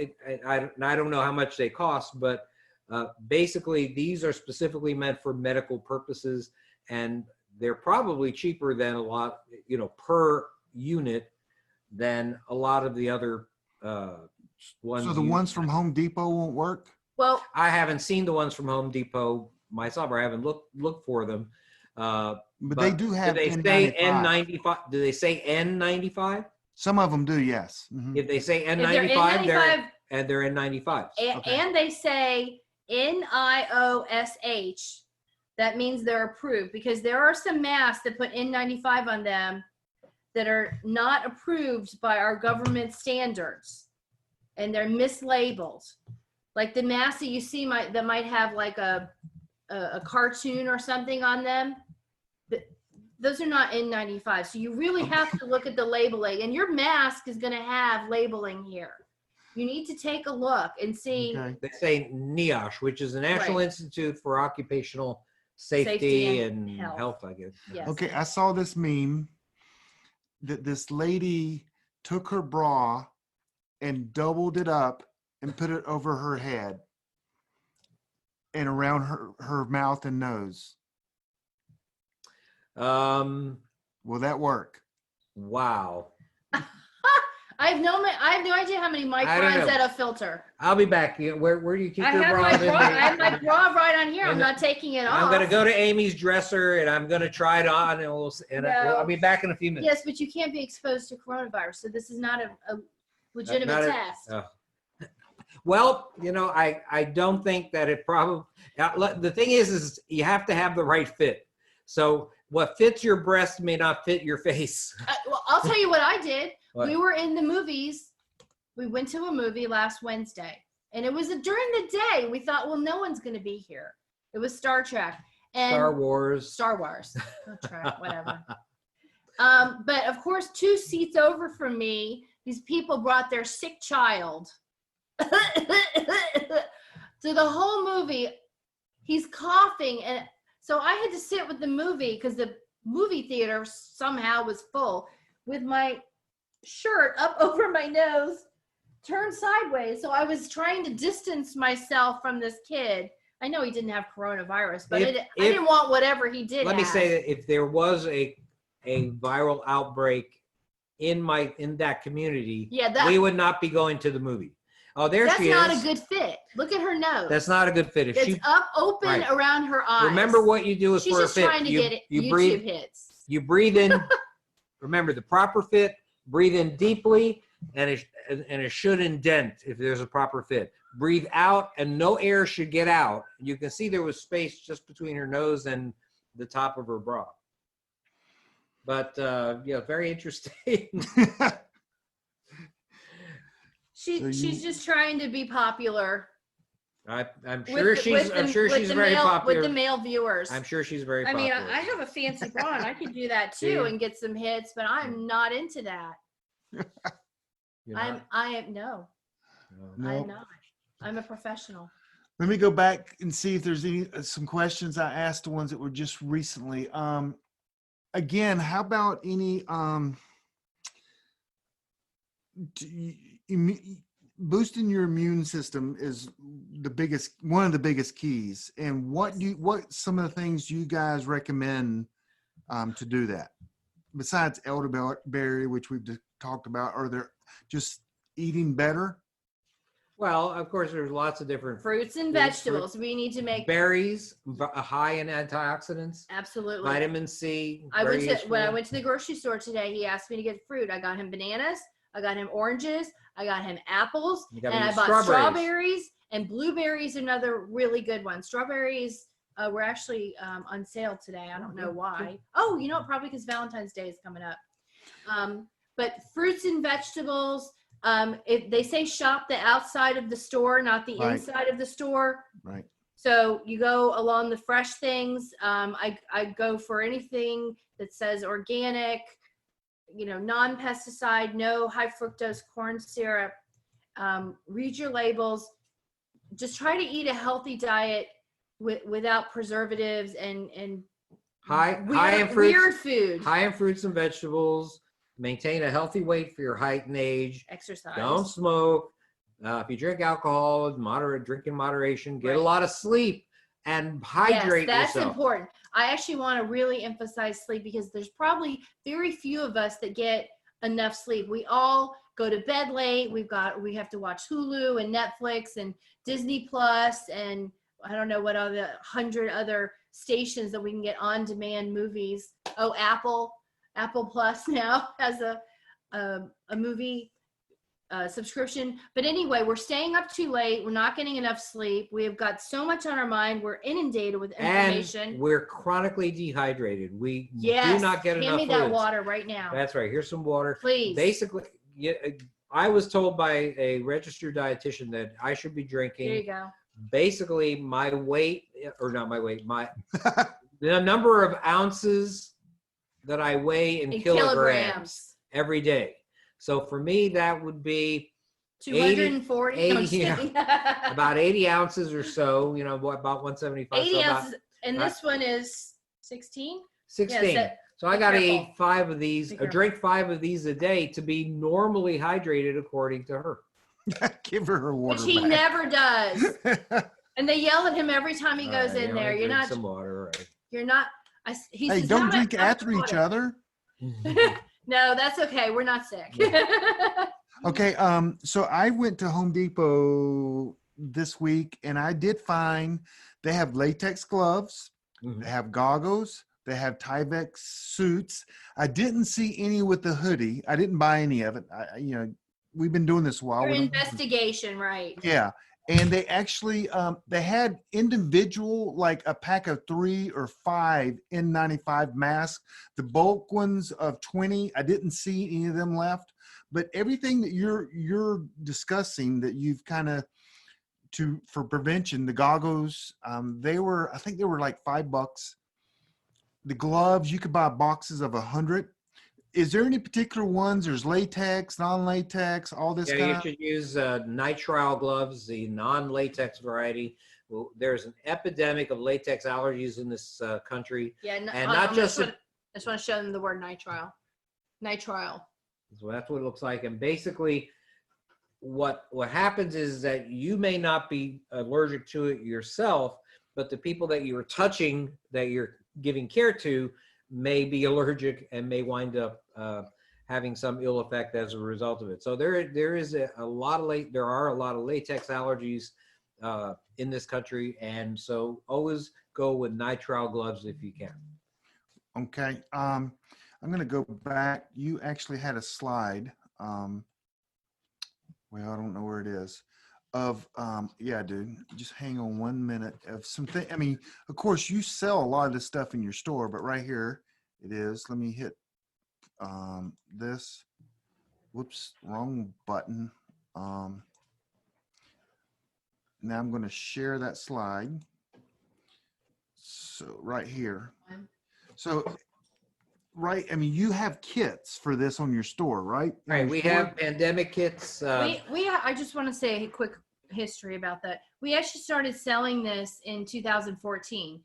I don't know how much they cost, but Basically, these are specifically meant for medical purposes, and they're probably cheaper than a lot, per unit than a lot of the other ones. So the ones from Home Depot won't work? Well, I haven't seen the ones from Home Depot myself, or I haven't looked for them. But they do have do they say N95? Do they say N95? Some of them do, yes. Mhm. If they say they're N95, N95 they're N95s. and they say NIOSH, that means they're approved, because there are some masks that put N95 on them that are not approved by our government standards, and they're mislabeled. Like the masks that you see that might have like a cartoon or something on them, those are not N95. So you really have to look at the labeling, and your mask is going to have labeling here. You need to take a look and see. Okay. They say NIOSH, which is the National Right. Institute for Occupational Safety and Health, I guess. Yes. Okay, I saw this meme that this lady took her bra and doubled it up and put it over her head and around her mouth and nose. Will that work? Wow. I have no idea how many I don't know. microns at a filter. I'll be back. Where do you keep I your have bra? my bra. I have my bra right on here. I'm not taking it off. I'm going to go to Amy's dresser and I'm going to try it on, and I'll be back in a few minutes. Yes, but you can't be exposed to coronavirus, so this is not a legitimate test. Well, I don't think that it probably. The thing is you have to have the right fit. So what fits your breast may not fit your face. Well, I'll tell you what I did. What? We were in the movies. We went to a movie last Wednesday, and it was during the day. We thought, well, no one's going to be here. It was Star Trek and Star Wars. Star Wars, whatever. But of course, 2 seats over from me, these people brought their sick child. So the whole movie, he's coughing, and so I had to sit with the movie because the movie theater somehow was full, with my shirt up over my nose, turned sideways. So I was trying to distance myself from this kid. I know he didn't have coronavirus, but I didn't want whatever he did. Let me say that if there was a viral outbreak in that community, we would not be going to the movie. Oh, there she is. That's not a good fit. Look at her nose. That's not a good fit. It's open around her eyes. Remember what you do is She's for a just fit. trying to get you YouTube breathe, hits. You breathe in. Remember the proper fit. Breathe in deeply, and it should indent if there's a proper fit. Breathe out, and no air should get out. You can see there was space just between her nose and the top of her bra. But very interesting. She's just trying to be popular. I'm sure she's very popular with the male viewers. I'm sure she's very popular. I mean, I have a fancy bra and I could do that too and get some hits, but I'm not into that. I'm not. I'm a professional. Let me go back and see if there's some questions I asked, the ones that were just recently. Again, how about any boosting your immune system is one of the biggest keys. And what some of the things you guys recommend to do that? Besides elderberry, which we've talked about, are there just eating better? Well, of course, there's lots of different fruits and vegetables. We need to make berries high in antioxidants. Absolutely. Vitamin C. When I went to the grocery store today, he asked me to get fruit. I got him bananas. I got him oranges. I got him apples. And I bought strawberries and blueberries. Another really good one. Strawberries were actually on sale today. I don't know why. Oh, probably because Valentine's Day is coming up. But fruits and vegetables. If they say shop the outside of the store, not the inside of the store. Right. So you go along the fresh things. I go for anything that says organic, non-pesticide, no high fructose corn syrup. Read your labels. Just try to eat a healthy diet without preservatives and weird food. High in fruits and vegetables. Maintain a healthy weight for your height and age. Exercise. Don't smoke. If you drink alcohol, drink in moderation, get a lot of sleep, and hydrate yes, that's yourself. important. I actually want to really emphasize sleep because there's probably very few of us that get enough sleep. We all go to bed late. We have to watch Hulu and Netflix and Disney Plus and I don't know what other 100 other stations that we can get on-demand movies. Oh, Apple Plus now has a movie subscription. But anyway, we're staying up too late. We're not getting enough sleep. We have got so much on our mind. We're inundated with information. And we're chronically dehydrated. We do not get enough Hand me fluids. that water right now. That's right. Here's some water. Please. Basically, I was told by a registered dietitian that I should be drinking. There you go. Basically, my weight, or not my weight, the number of ounces that I weigh in kilograms every day. So for me, that would be 240, 80 about 80 ounces or so, about 175. 80 so ounces. And this one is 16? 16. Yes, so I got to careful. eat 5 of these, or drink 5 of these a day to be normally hydrated, according to her. Give her water. Which he back. never does. And they yell at him every time he goes in there. You're not. Some water, right? You're not. He Hey, says, don't drink after each other. No, that's okay. We're not sick. Okay, so I went to Home Depot this week, and I did find they have latex gloves, they have goggles, they have Tyvek suits. I didn't see any with the hoodie. I didn't buy any of it. We've been doing this a while. Your investigation, right? Yeah, and they actually they had individual, like a pack of 3 or 5 N95 masks. The bulk ones of 20, I didn't see any of them left. But everything that you're discussing that you've kind of for prevention, the goggles, I think they were like $5. The gloves, you could buy boxes of 100. Is there any particular ones? There's latex, non-latex, all this kind of. You should use nitrile gloves, the non-latex variety. Well, there's an epidemic of latex allergies in this country. Yeah, and not just. I just want to show them the word nitrile. Nitrile. So that's what it looks like. And basically, what happens is that you may not be allergic to it yourself, but the people that you're touching, that you're giving care to, may be allergic and may wind up having some ill effect as a result of it. So there are a lot of latex allergies in this country, and so always go with nitrile gloves if you can. Okay. I'm going to go back. You actually had a slide. Well, I don't know where it is. Yeah, dude, just hang on 1 minute of something. I mean, of course, you sell a lot of this stuff in your store, but right here it is. Let me hit this. Whoops, wrong button. Now I'm going to share that slide. So right here. So. Right. I mean, you have kits for this on your store, right? Right. We have pandemic kits. I just want to say a quick history about that. We actually started selling this in 2014.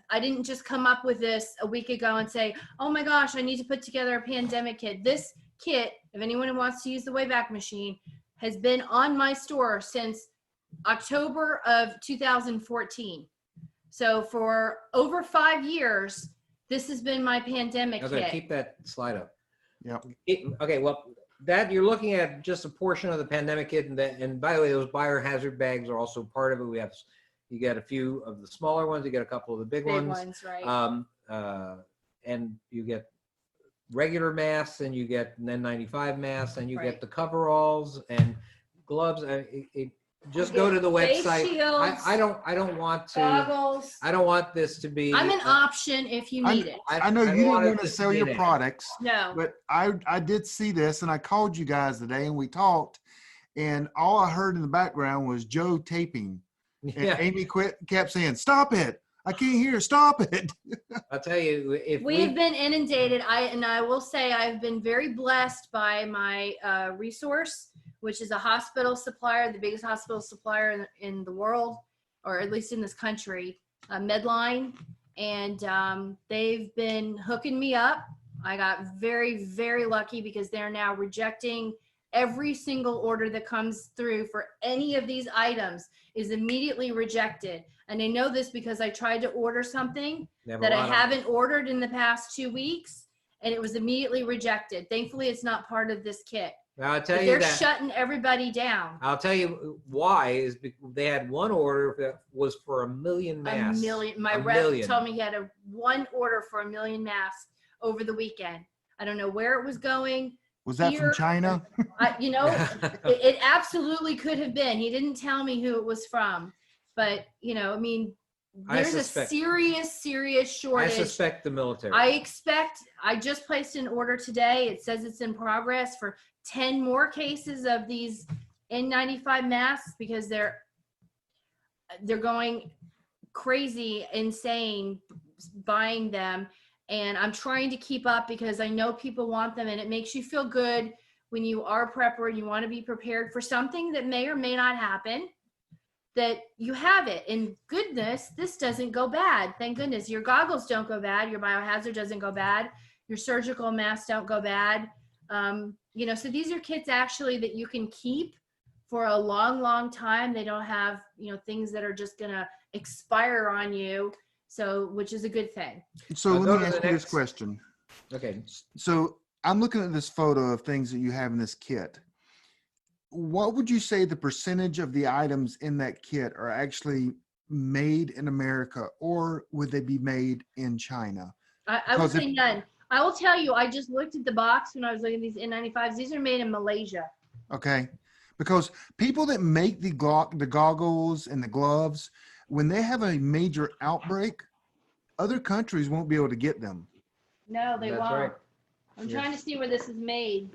I didn't just come up with this a week ago and say, oh my gosh, I need to put together a pandemic kit. This kit, if anyone who wants to use the Wayback Machine, has been on my store since October of 2014. So for over 5 years, this has been my pandemic kit. Keep that slide up. Yep. Okay, well, that you're looking at just a portion of the pandemic kit, and by the way, those biohazard bags are also part of it. You get a few of the smaller ones, you get a couple of the big ones, right? And you get regular masks, and you get N95 masks, and you get the coveralls and gloves. Just go to the website. Shields, I don't want to. Goggles. I don't want this to be. I'm an option if you need it. I know you didn't want to sell your products. No. But I did see this, and I called you guys today, and we talked, and all I heard in the background was Joe taping. And Amy kept saying, "Stop it! I can't hear. Stop it!" I'll tell you, if we've been inundated. I will say I've been very blessed by my resource, which is a hospital supplier, the biggest hospital supplier in the world, or at least in this country, Medline. And they've been hooking me up. I got very, very lucky because they're now rejecting every single order that comes through for any of these items is immediately rejected. And I know this because I tried to order something that I haven't ordered in the past 2 weeks, and it was immediately rejected. Thankfully, it's not part of this kit. Now, I'll tell But you they're that. shutting everybody down. I'll tell you why is because they had one order that was for 1 million masks. A million. My A rep million. told me he had one order for 1 million masks over the weekend. I don't know where it was going. Was that from China? It absolutely could have been. He didn't tell me who it was from, but I mean, there's a serious shortage. I suspect the military. I just placed an order today. It says it's in progress for 10 more cases of these N95 masks because they're going crazy, insane buying them. And I'm trying to keep up because I know people want them, and it makes you feel good when you are a prepper and you want to be prepared for something that may or may not happen, that you have it. And goodness, this doesn't go bad. Thank goodness. Your goggles don't go bad. Your biohazard doesn't go bad. Your surgical masks don't go bad. So these are kits actually that you can keep for a long, long time. They don't have, things that are just going to expire on you. So, which is a good thing. So let me ask you this question. Okay. So I'm looking at this photo of things that you have in this kit. What would you say the percentage of the items in that kit are actually made in America, or would they be made in China? I would say none. I will tell you, I just looked at the box when I was looking at these N95s. These are made in Malaysia. Okay. Because people that make the goggles and the gloves, when they have a major outbreak, other countries won't be able to get them. No, they That's won't. right. I'm trying to see where this is made.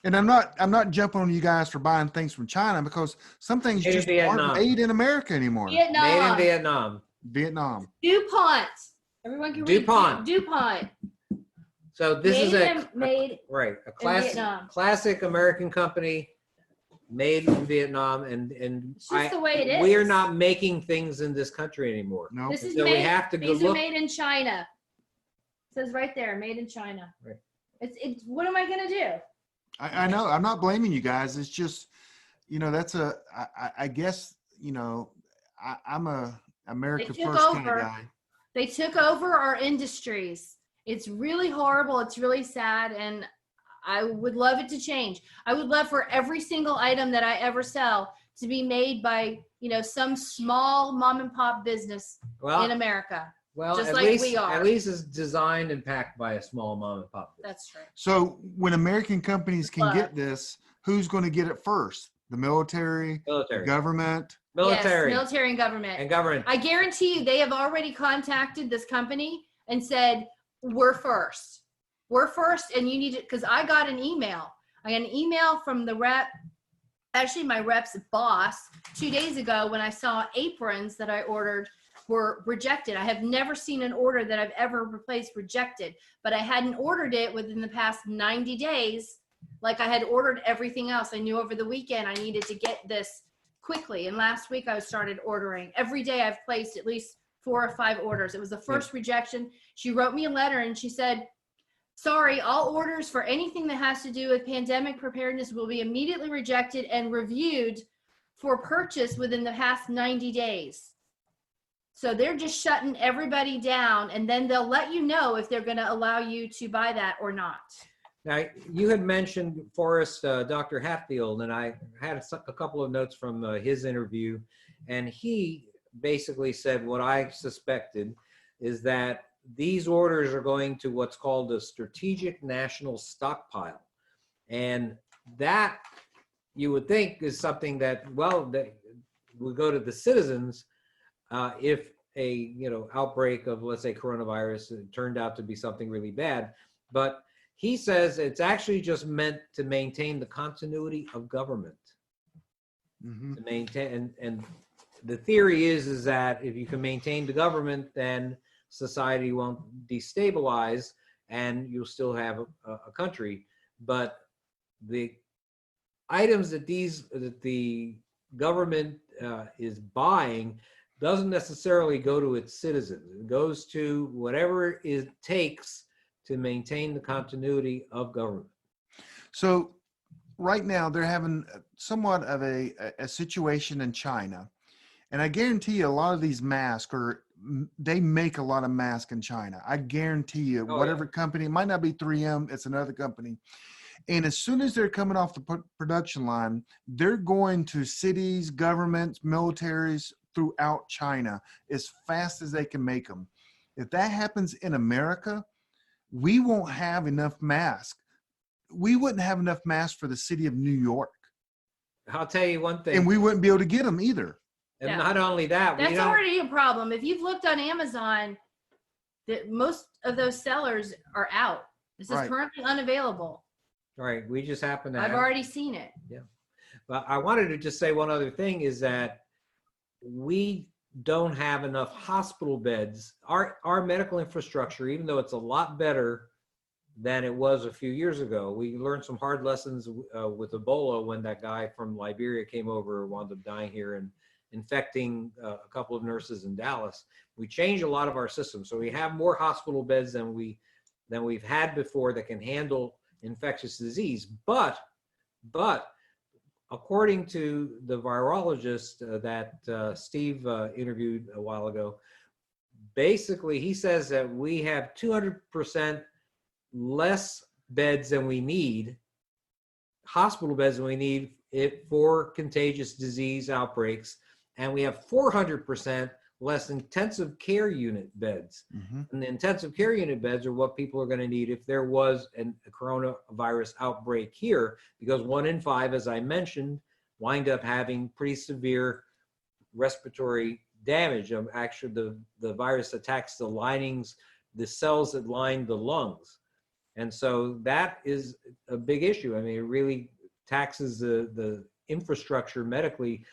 And I'm not jumping on you guys for buying things from China, because some things just aren't made in America anymore. Vietnam. Made in Vietnam. Vietnam. DuPont. Everyone can read DuPont. So this is a Vietnam. classic American company, made in Vietnam, and it's just the way it is. We are not making things in this country anymore. No. This is So made. we have to These go are look. made in China. It says right there, made in China. Right. It's. What am I gonna do? I know. I'm not blaming you guys. It's just, that's I guess, I'm a America They took first kind over. of guy. They took over our industries. It's really horrible. It's really sad. And I would love it to change. I would love for every single item that I ever sell to be made by, some small mom and pop business in America. Well, just at like least, we are. At least it's designed and packed by a small mom and pop business. That's true. So when American companies can get this, who's going to get it first? The military, Military. government? Military. Yes, military and government. And government. I guarantee you they have already contacted this company and said, we're first. We're first, and you need to, because I got an email. I got an email from the rep, actually my rep's boss, 2 days ago when I saw aprons that I ordered were rejected. I have never seen an order that I've ever replaced rejected, but I hadn't ordered it within the past 90 days. Like I had ordered everything else. I knew over the weekend I needed to get this quickly. And last week I started ordering. Every day I've placed at least 4 or 5 orders. It was the first rejection. She wrote me a letter and she said, sorry, all orders for anything that has to do with pandemic preparedness will be immediately rejected and reviewed for purchase within the past 90 days. So they're just shutting everybody down, and then they'll let you know if they're going to allow you to buy that or not. Now, you had mentioned Forrest, Dr. Hatfield, and I had a couple of notes from his interview, and he basically said what I suspected is that these orders are going to what's called a strategic national stockpile. And that, you would think, is something that, that would go to the citizens if a outbreak of, let's say, coronavirus turned out to be something really bad. But he says it's actually just meant to maintain the continuity of government. Mm-hmm. To maintain, and the theory is that if you can maintain the government, then society won't destabilize and you'll still have a country. But the items that the government is buying doesn't necessarily go to its citizens. It goes to whatever it takes to maintain the continuity of government. So right now they're having somewhat of a situation in China. And I guarantee you a lot of these masks they make a lot of masks in China. I guarantee you, Oh, whatever company, it might not be 3M, it's another company. And as soon as they're coming off the production line, they're going to cities, governments, militaries throughout China as fast as they can make them. If that happens in America, we won't have enough masks. We wouldn't have enough masks for the city of New York. I'll tell you one thing. And we wouldn't be able to get them either. And Yeah. not only that, That's already a problem. If you've looked on Amazon, that most of those sellers are out. This is Right. currently unavailable. right, we just happen to I've have. already seen it. But I wanted to just say one other thing is that we don't have enough hospital beds. Our medical infrastructure, even though it's a lot better than it was a few years ago, we learned some hard lessons with Ebola when that guy from Liberia came over, wound up dying here and infecting a couple of nurses in Dallas. We changed a lot of our systems, so we have more hospital beds than we've had before that can handle infectious disease. But according to the virologist that Steve interviewed a while ago, basically he says that we have 200% less beds than we need, hospital beds than we need for contagious disease outbreaks, and we have 400% less intensive care unit beds. Mm-hmm. And the intensive care unit beds are what people are going to need if there was a coronavirus outbreak here, because 1 in 5, as I mentioned, wind up having pretty severe respiratory damage. Actually, the virus attacks the linings, the cells that line the lungs. And so that is a big issue. I mean, it really taxes the infrastructure medically,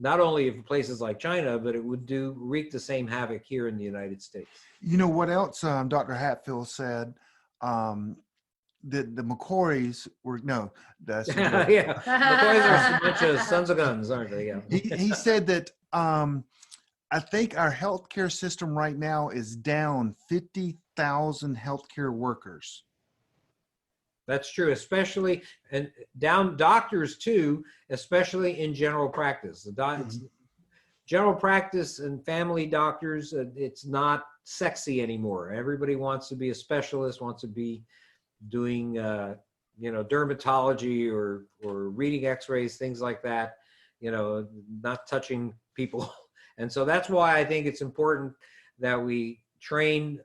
not only of places like China, but it would wreak the same havoc here in the United States. You know what else Dr. Hatfield said? That the McCoys were, no, that's yeah, McCoys are a bunch of sons of guns, aren't they? Yeah. he said that I think our healthcare system right now is down 50,000 healthcare workers. That's true, especially and down doctors too, especially in general practice. General practice and family doctors, it's not sexy anymore. Everybody wants to be a specialist, wants to be doing dermatology or reading x-rays, things like that, not touching people. And so that's why I think it's important that we train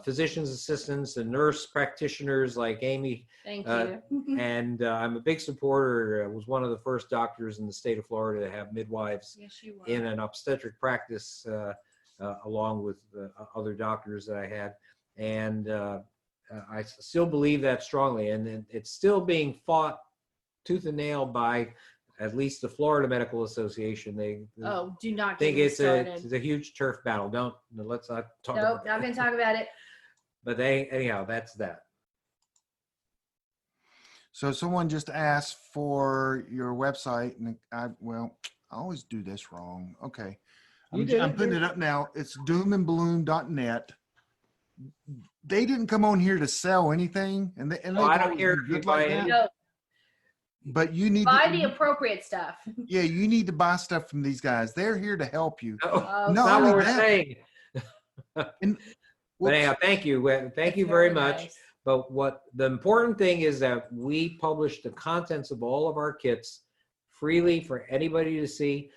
physician's assistants and nurse practitioners like Amy. Thank you. And I'm a big supporter. I was one of the first doctors in the state of Florida to have midwives Yes, you were. in an obstetric practice along with other doctors that I had. And I still believe that strongly. And it's still being fought tooth and nail by at least the Florida Medical Association. They Do not think get me it's started. a huge turf battle. Let's not talk Nope, about not that. going to talk about it. But anyhow, that's that. So someone just asked for your website, and I always do this wrong. Okay. I'm putting it up now. It's doomandbloom.net. They didn't come on here to sell anything, and they I don't care if you buy any. No, But you need buy to, the appropriate stuff. yeah, you need to buy stuff from these guys. They're here to help you. No, Oh, No, that's not only what we're that. saying. And But anyhow, thank you. Thank that's you very very much. nice. But what the important thing is that we publish the contents of all of our kits freely for anybody to see.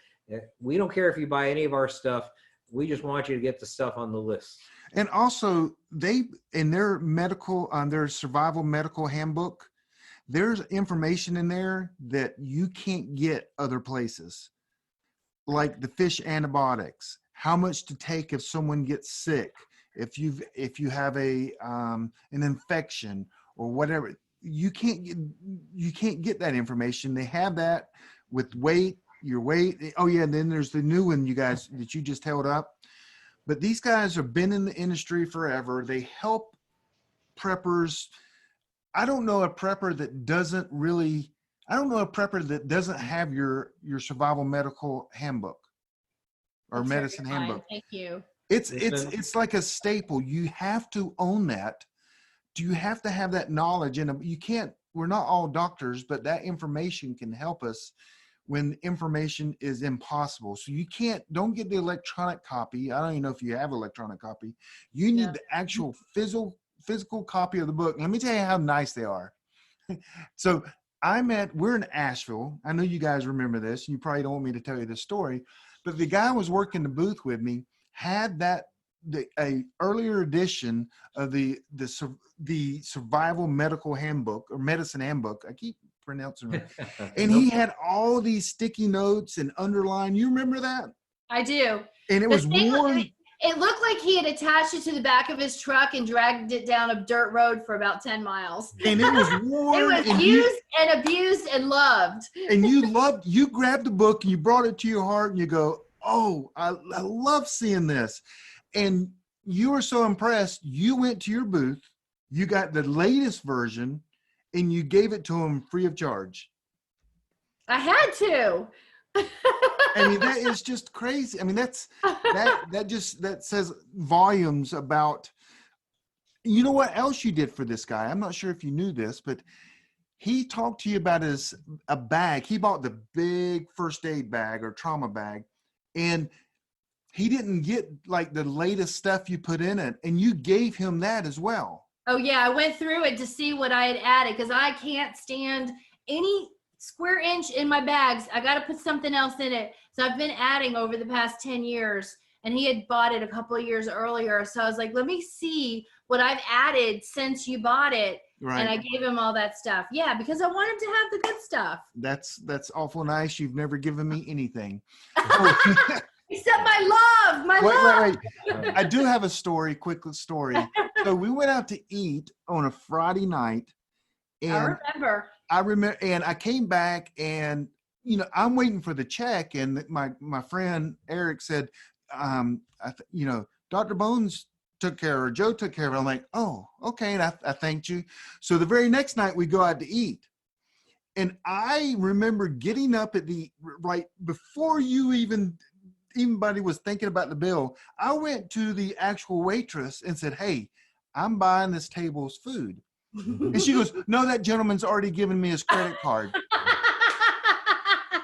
We don't care if you buy any of our stuff. We just want you to get the stuff on the list. And also, they in their medical, their survival medical handbook, there's information in there that you can't get other places, like the fish antibiotics, how much to take if someone gets sick, if you have an infection or whatever. You can't get that information. They have that with your weight. Oh yeah, and then there's the new one you guys that you just held up. But these guys have been in the industry forever. They help preppers. I don't know a prepper that doesn't have your survival medical handbook or That's medicine very kind. handbook. Thank you. It's like a staple. You have to own that. Do you have to have that knowledge? And you can't we're not all doctors, but that information can help us when information is impossible. So you don't get the electronic copy. I don't even know if you have electronic copy. You need the actual physical copy of the book. Let me tell you how nice they are. So we're in Asheville. I know you guys remember this. You probably don't want me to tell you this story, but the guy was working the booth with me, had a earlier edition of the survival medical handbook or medicine handbook. I keep pronouncing it. And he had all these sticky notes and underlined. You remember that? I do. And it was worn. It looked like he had attached it to the back of his truck and dragged it down a dirt road for about 10 miles. And it was worn. It was used and abused and loved. And you grabbed the book and you brought it to your heart and you go, oh, I love seeing this. And you were so impressed, you went to your booth, you got the latest version, and you gave it to him free of charge. I had to. I mean, that is just crazy. I mean, that says volumes about, you know what else you did for this guy? I'm not sure if you knew this, but he talked to you about a bag. He bought the big first aid bag or trauma bag, and he didn't get like the latest stuff you put in it, and you gave him that as well. Oh yeah, I went through it to see what I had added because I can't stand any square inch in my bags. I got to put something else in it. So I've been adding over the past 10 years, and he had bought it a couple of years earlier. So I was like, let me see what I've added since you bought it. Right. And I gave him all that stuff. Yeah, because I want him to have the good stuff. That's awful nice. You've never given me anything. Except my love, Wait. I do have a quick story. So we went out to eat on a Friday night. And I remember, and I came back and, I'm waiting for the check. And my friend Eric said, Dr. Bones took care of her, Joe took care of her. I'm like, oh, okay. And I thanked you. So the very next night we go out to eat. And I remember getting up at right before anybody was thinking about the bill, I went to the actual waitress and said, hey, I'm buying this table's food. And she goes, no, that gentleman's already given me his credit card.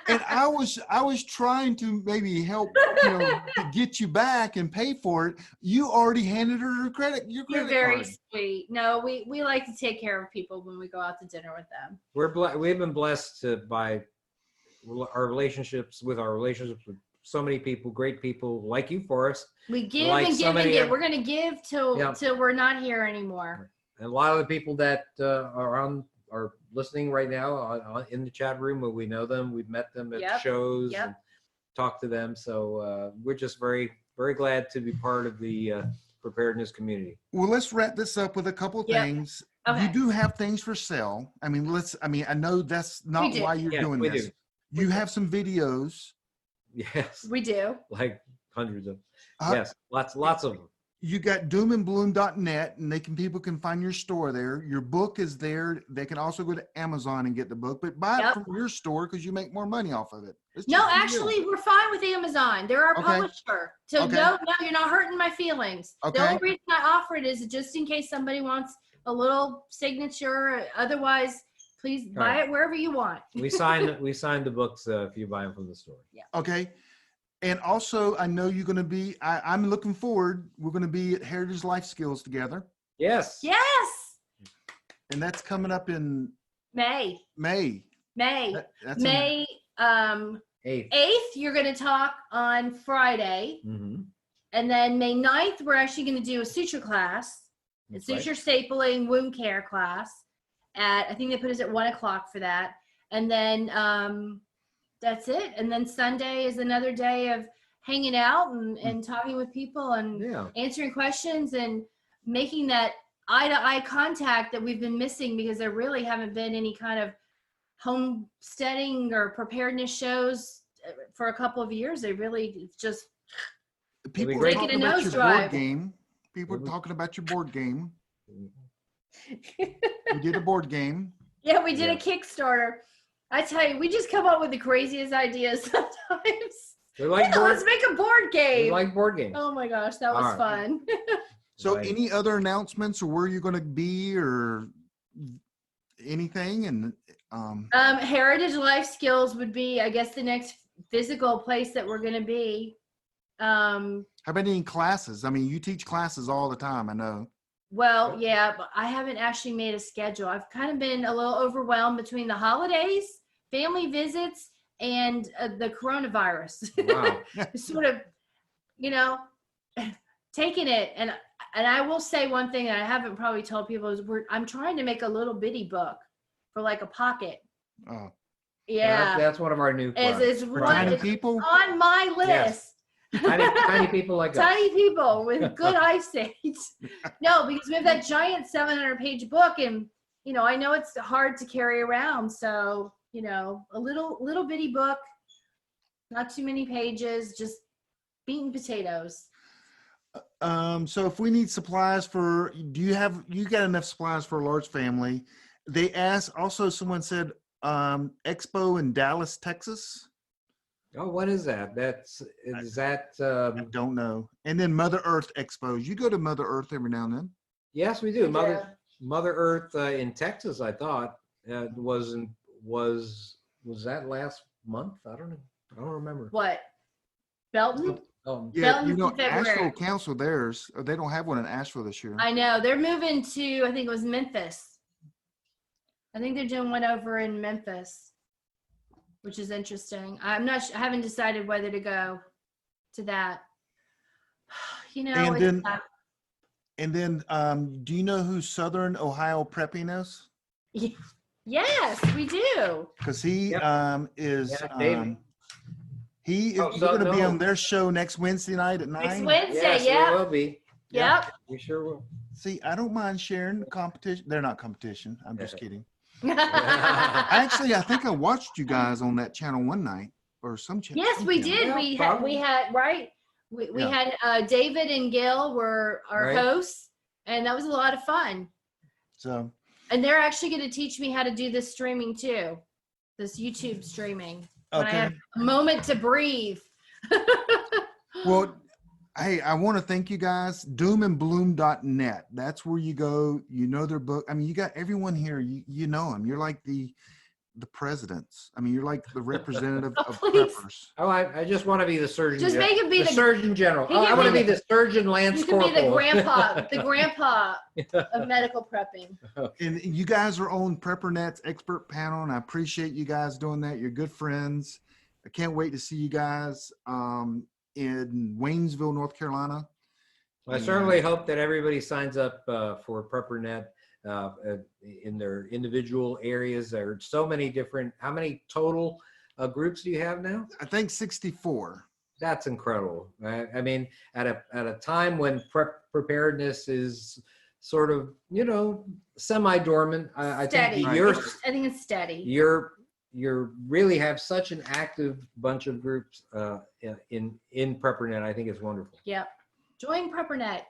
And I was trying to maybe help, to get you back and pay for it. You already handed her your credit You're card. very sweet. No, we like to take care of people when we go out to dinner with them. We've been blessed by our relationships with so many people, great people like you, Forrest. We give and give and give. We're going to give till we're not here anymore. And a lot of the people that are listening right now in the chat room, we know them. We've met them at shows and talked to them. So we're just very, very glad to be part of the preparedness community. Well, let's wrap this up with a couple of things. Okay. You do have things for sale. I know that's not why you're doing this. You have some videos. Yes. We do. Like hundreds of yes, lots of them. You got doomandbloom.net, and people can find your store there. Your book is there. They can also go to Amazon and get the book, but buy it from your store because you make more money off of it. No, actually, we're fine with Amazon. They're our publisher. So no, you're not hurting my feelings. Okay. The only reason I offer it is just in case somebody wants a little signature. Otherwise, please buy it wherever you want. We sign the books if you buy them from the store. Yeah. Okay. And also, I know you're going to be, I'm looking forward, we're going to be at Heritage Life Skills together. Yes. Yes. And that's coming up in May. May. That's May 8th, you're going to talk on Friday. Mm-hmm. And then May 9th, we're actually going to do a suture class, a suture stapling wound care class. I think they put us at 1:00 for that. And then, that's it. And then Sunday is another day of hanging out and talking with people and answering questions and making that eye-to-eye contact that we've been missing because there really haven't been any kind of homesteading or preparedness shows for a couple of years. They really just people are talking about your board game. People are talking about your board game. We did a board game. Yeah, we did a Kickstarter. I tell you, we just come up with the craziest ideas sometimes. Let's make a board game. We like board games. Oh my gosh, that was fun. So any other announcements or where you're going to be or anything? And Heritage Life Skills would be, I guess, the next physical place that we're going to be. How about any classes? I mean, you teach classes all the time, I know. Well, yeah, but I haven't actually made a schedule. I've kind of been a little overwhelmed between the holidays, family visits, and the coronavirus. Wow. Sort of, taking it. And I will say one thing that I haven't probably told people is I'm trying to make a little bitty book for like a pocket. Oh, Yeah. That's one of our new It's for tiny it's people? on my list. Yes. Tiny people like us. Tiny people with good eyesight. No, because we have that giant 700-page book, and I know it's hard to carry around. So a little bitty book, not too many pages, just beaten potatoes. So if we need supplies you got enough supplies for a large family? They asked, also someone said, Expo in Dallas, Texas. Oh, what is that? I don't know. And then Mother Earth Expos. You go to Mother Earth every now and then. Yes, we do. Yeah. Mother Earth in Texas, I thought was that last month? I don't know. I don't remember. What? Belton? Yeah, Belton's in February. Asheville canceled theirs. They don't have one in Asheville this year. I know. They're moving to, I think it was Memphis. I think they're doing one over in Memphis, which is interesting. I haven't decided whether to go to that. And then, do you know who Southern Ohio Prepping is? Yes, we do. Because he is. David. You're going to be on their show next Wednesday night at 9. Next Wednesday, Yes, yeah. we will be. Yep. We sure will. See, I don't mind sharing the competition. They're not competition. I'm just kidding. Actually, I think I watched you guys on that channel one night or some channel. Yes, we did. Yeah, we had right. We had David and Gil were our hosts, and that was a lot of fun. So. And they're actually going to teach me how to do this streaming too, this YouTube streaming. When I have a moment to breathe. Well, hey, I want to thank you guys. Doomandbloom.net. That's where you go. You know their book. I mean, you got everyone here. You know them. You're like the presidents. I mean, you're like the representative of preppers. Oh, I just want to be the surgeon. Just make him be the Surgeon General. Oh, I want to be the Surgeon Lance Corporal. You can be the grandpa of medical prepping. And you guys are on PrepperNet's expert panel, and I appreciate you guys doing that. You're good friends. I can't wait to see you guys in Waynesville, North Carolina. Well, I certainly hope that everybody signs up for PrepperNet in their individual areas. There are so many different. How many total groups do you have now? I think 64. That's incredible. I mean, at a time when preparedness is sort of semi-dormant, I think it's steady. You're really have such an active bunch of groups in PrepperNet. I think it's wonderful. Yep. Join PrepperNet.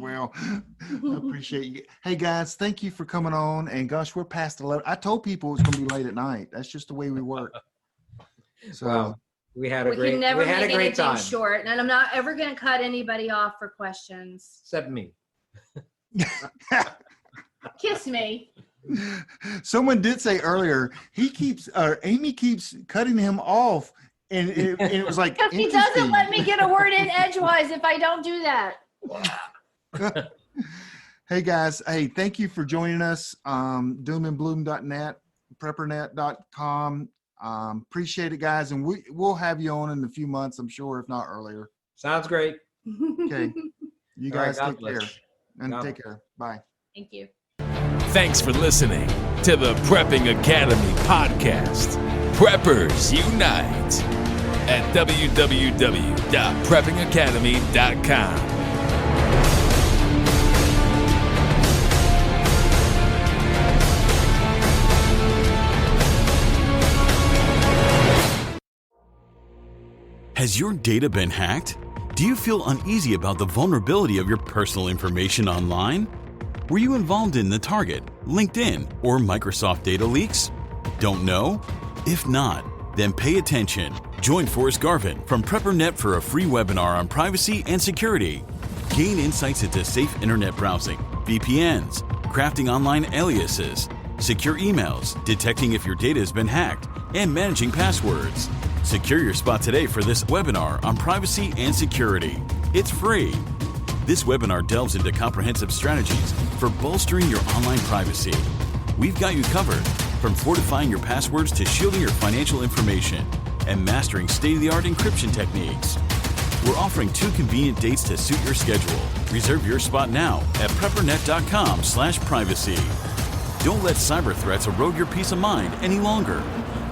Well, I appreciate you. Hey guys, thank you for coming on. And gosh, we're past 11. I told people it's going to be late at night. That's just the way we work. So we had a great. Can never we had make a great anything time. short, and I'm not ever going to cut anybody off for questions. Except me. Kiss me. Someone did say earlier Amy keeps cutting him off, and it was like because he doesn't let me get a word in edgewise if I don't do that. Hey guys, thank you for joining us. Doomandbloom.net, preppernet.com. Appreciate it, guys, and we'll have you on in a few months, I'm sure, if not earlier. Sounds great. Okay, you guys right, take care. And take care. Bye. Thank you. Thanks for listening to the Prepping Academy podcast. Preppers Unite at www.preppingacademy.com. Has your data been hacked? Do you feel uneasy about the vulnerability of your personal information online? Were you involved in the Target, LinkedIn, or Microsoft data leaks? Don't know? If not, then pay attention. Join Forrest Garvin from PrepperNet for a free webinar on privacy and security. Gain insights into safe internet browsing, VPNs, crafting online aliases, secure emails, detecting if your data has been hacked, and managing passwords. Secure your spot today for this webinar on privacy and security. It's free. This webinar delves into comprehensive strategies for bolstering your online privacy. We've got you covered, from fortifying your passwords to shielding your financial information and mastering state-of-the-art encryption techniques. We're offering 2 convenient dates to suit your schedule. Reserve your spot now at preppernet.com/privacy. Don't let cyber threats erode your peace of mind any longer.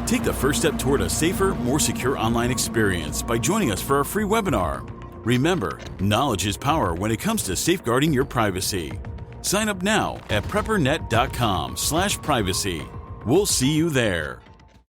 Take the first step toward a safer, more secure online experience by joining us for our free webinar. Remember, knowledge is power when it comes to safeguarding your privacy. Sign up now at preppernet.com/privacy. We'll see you there.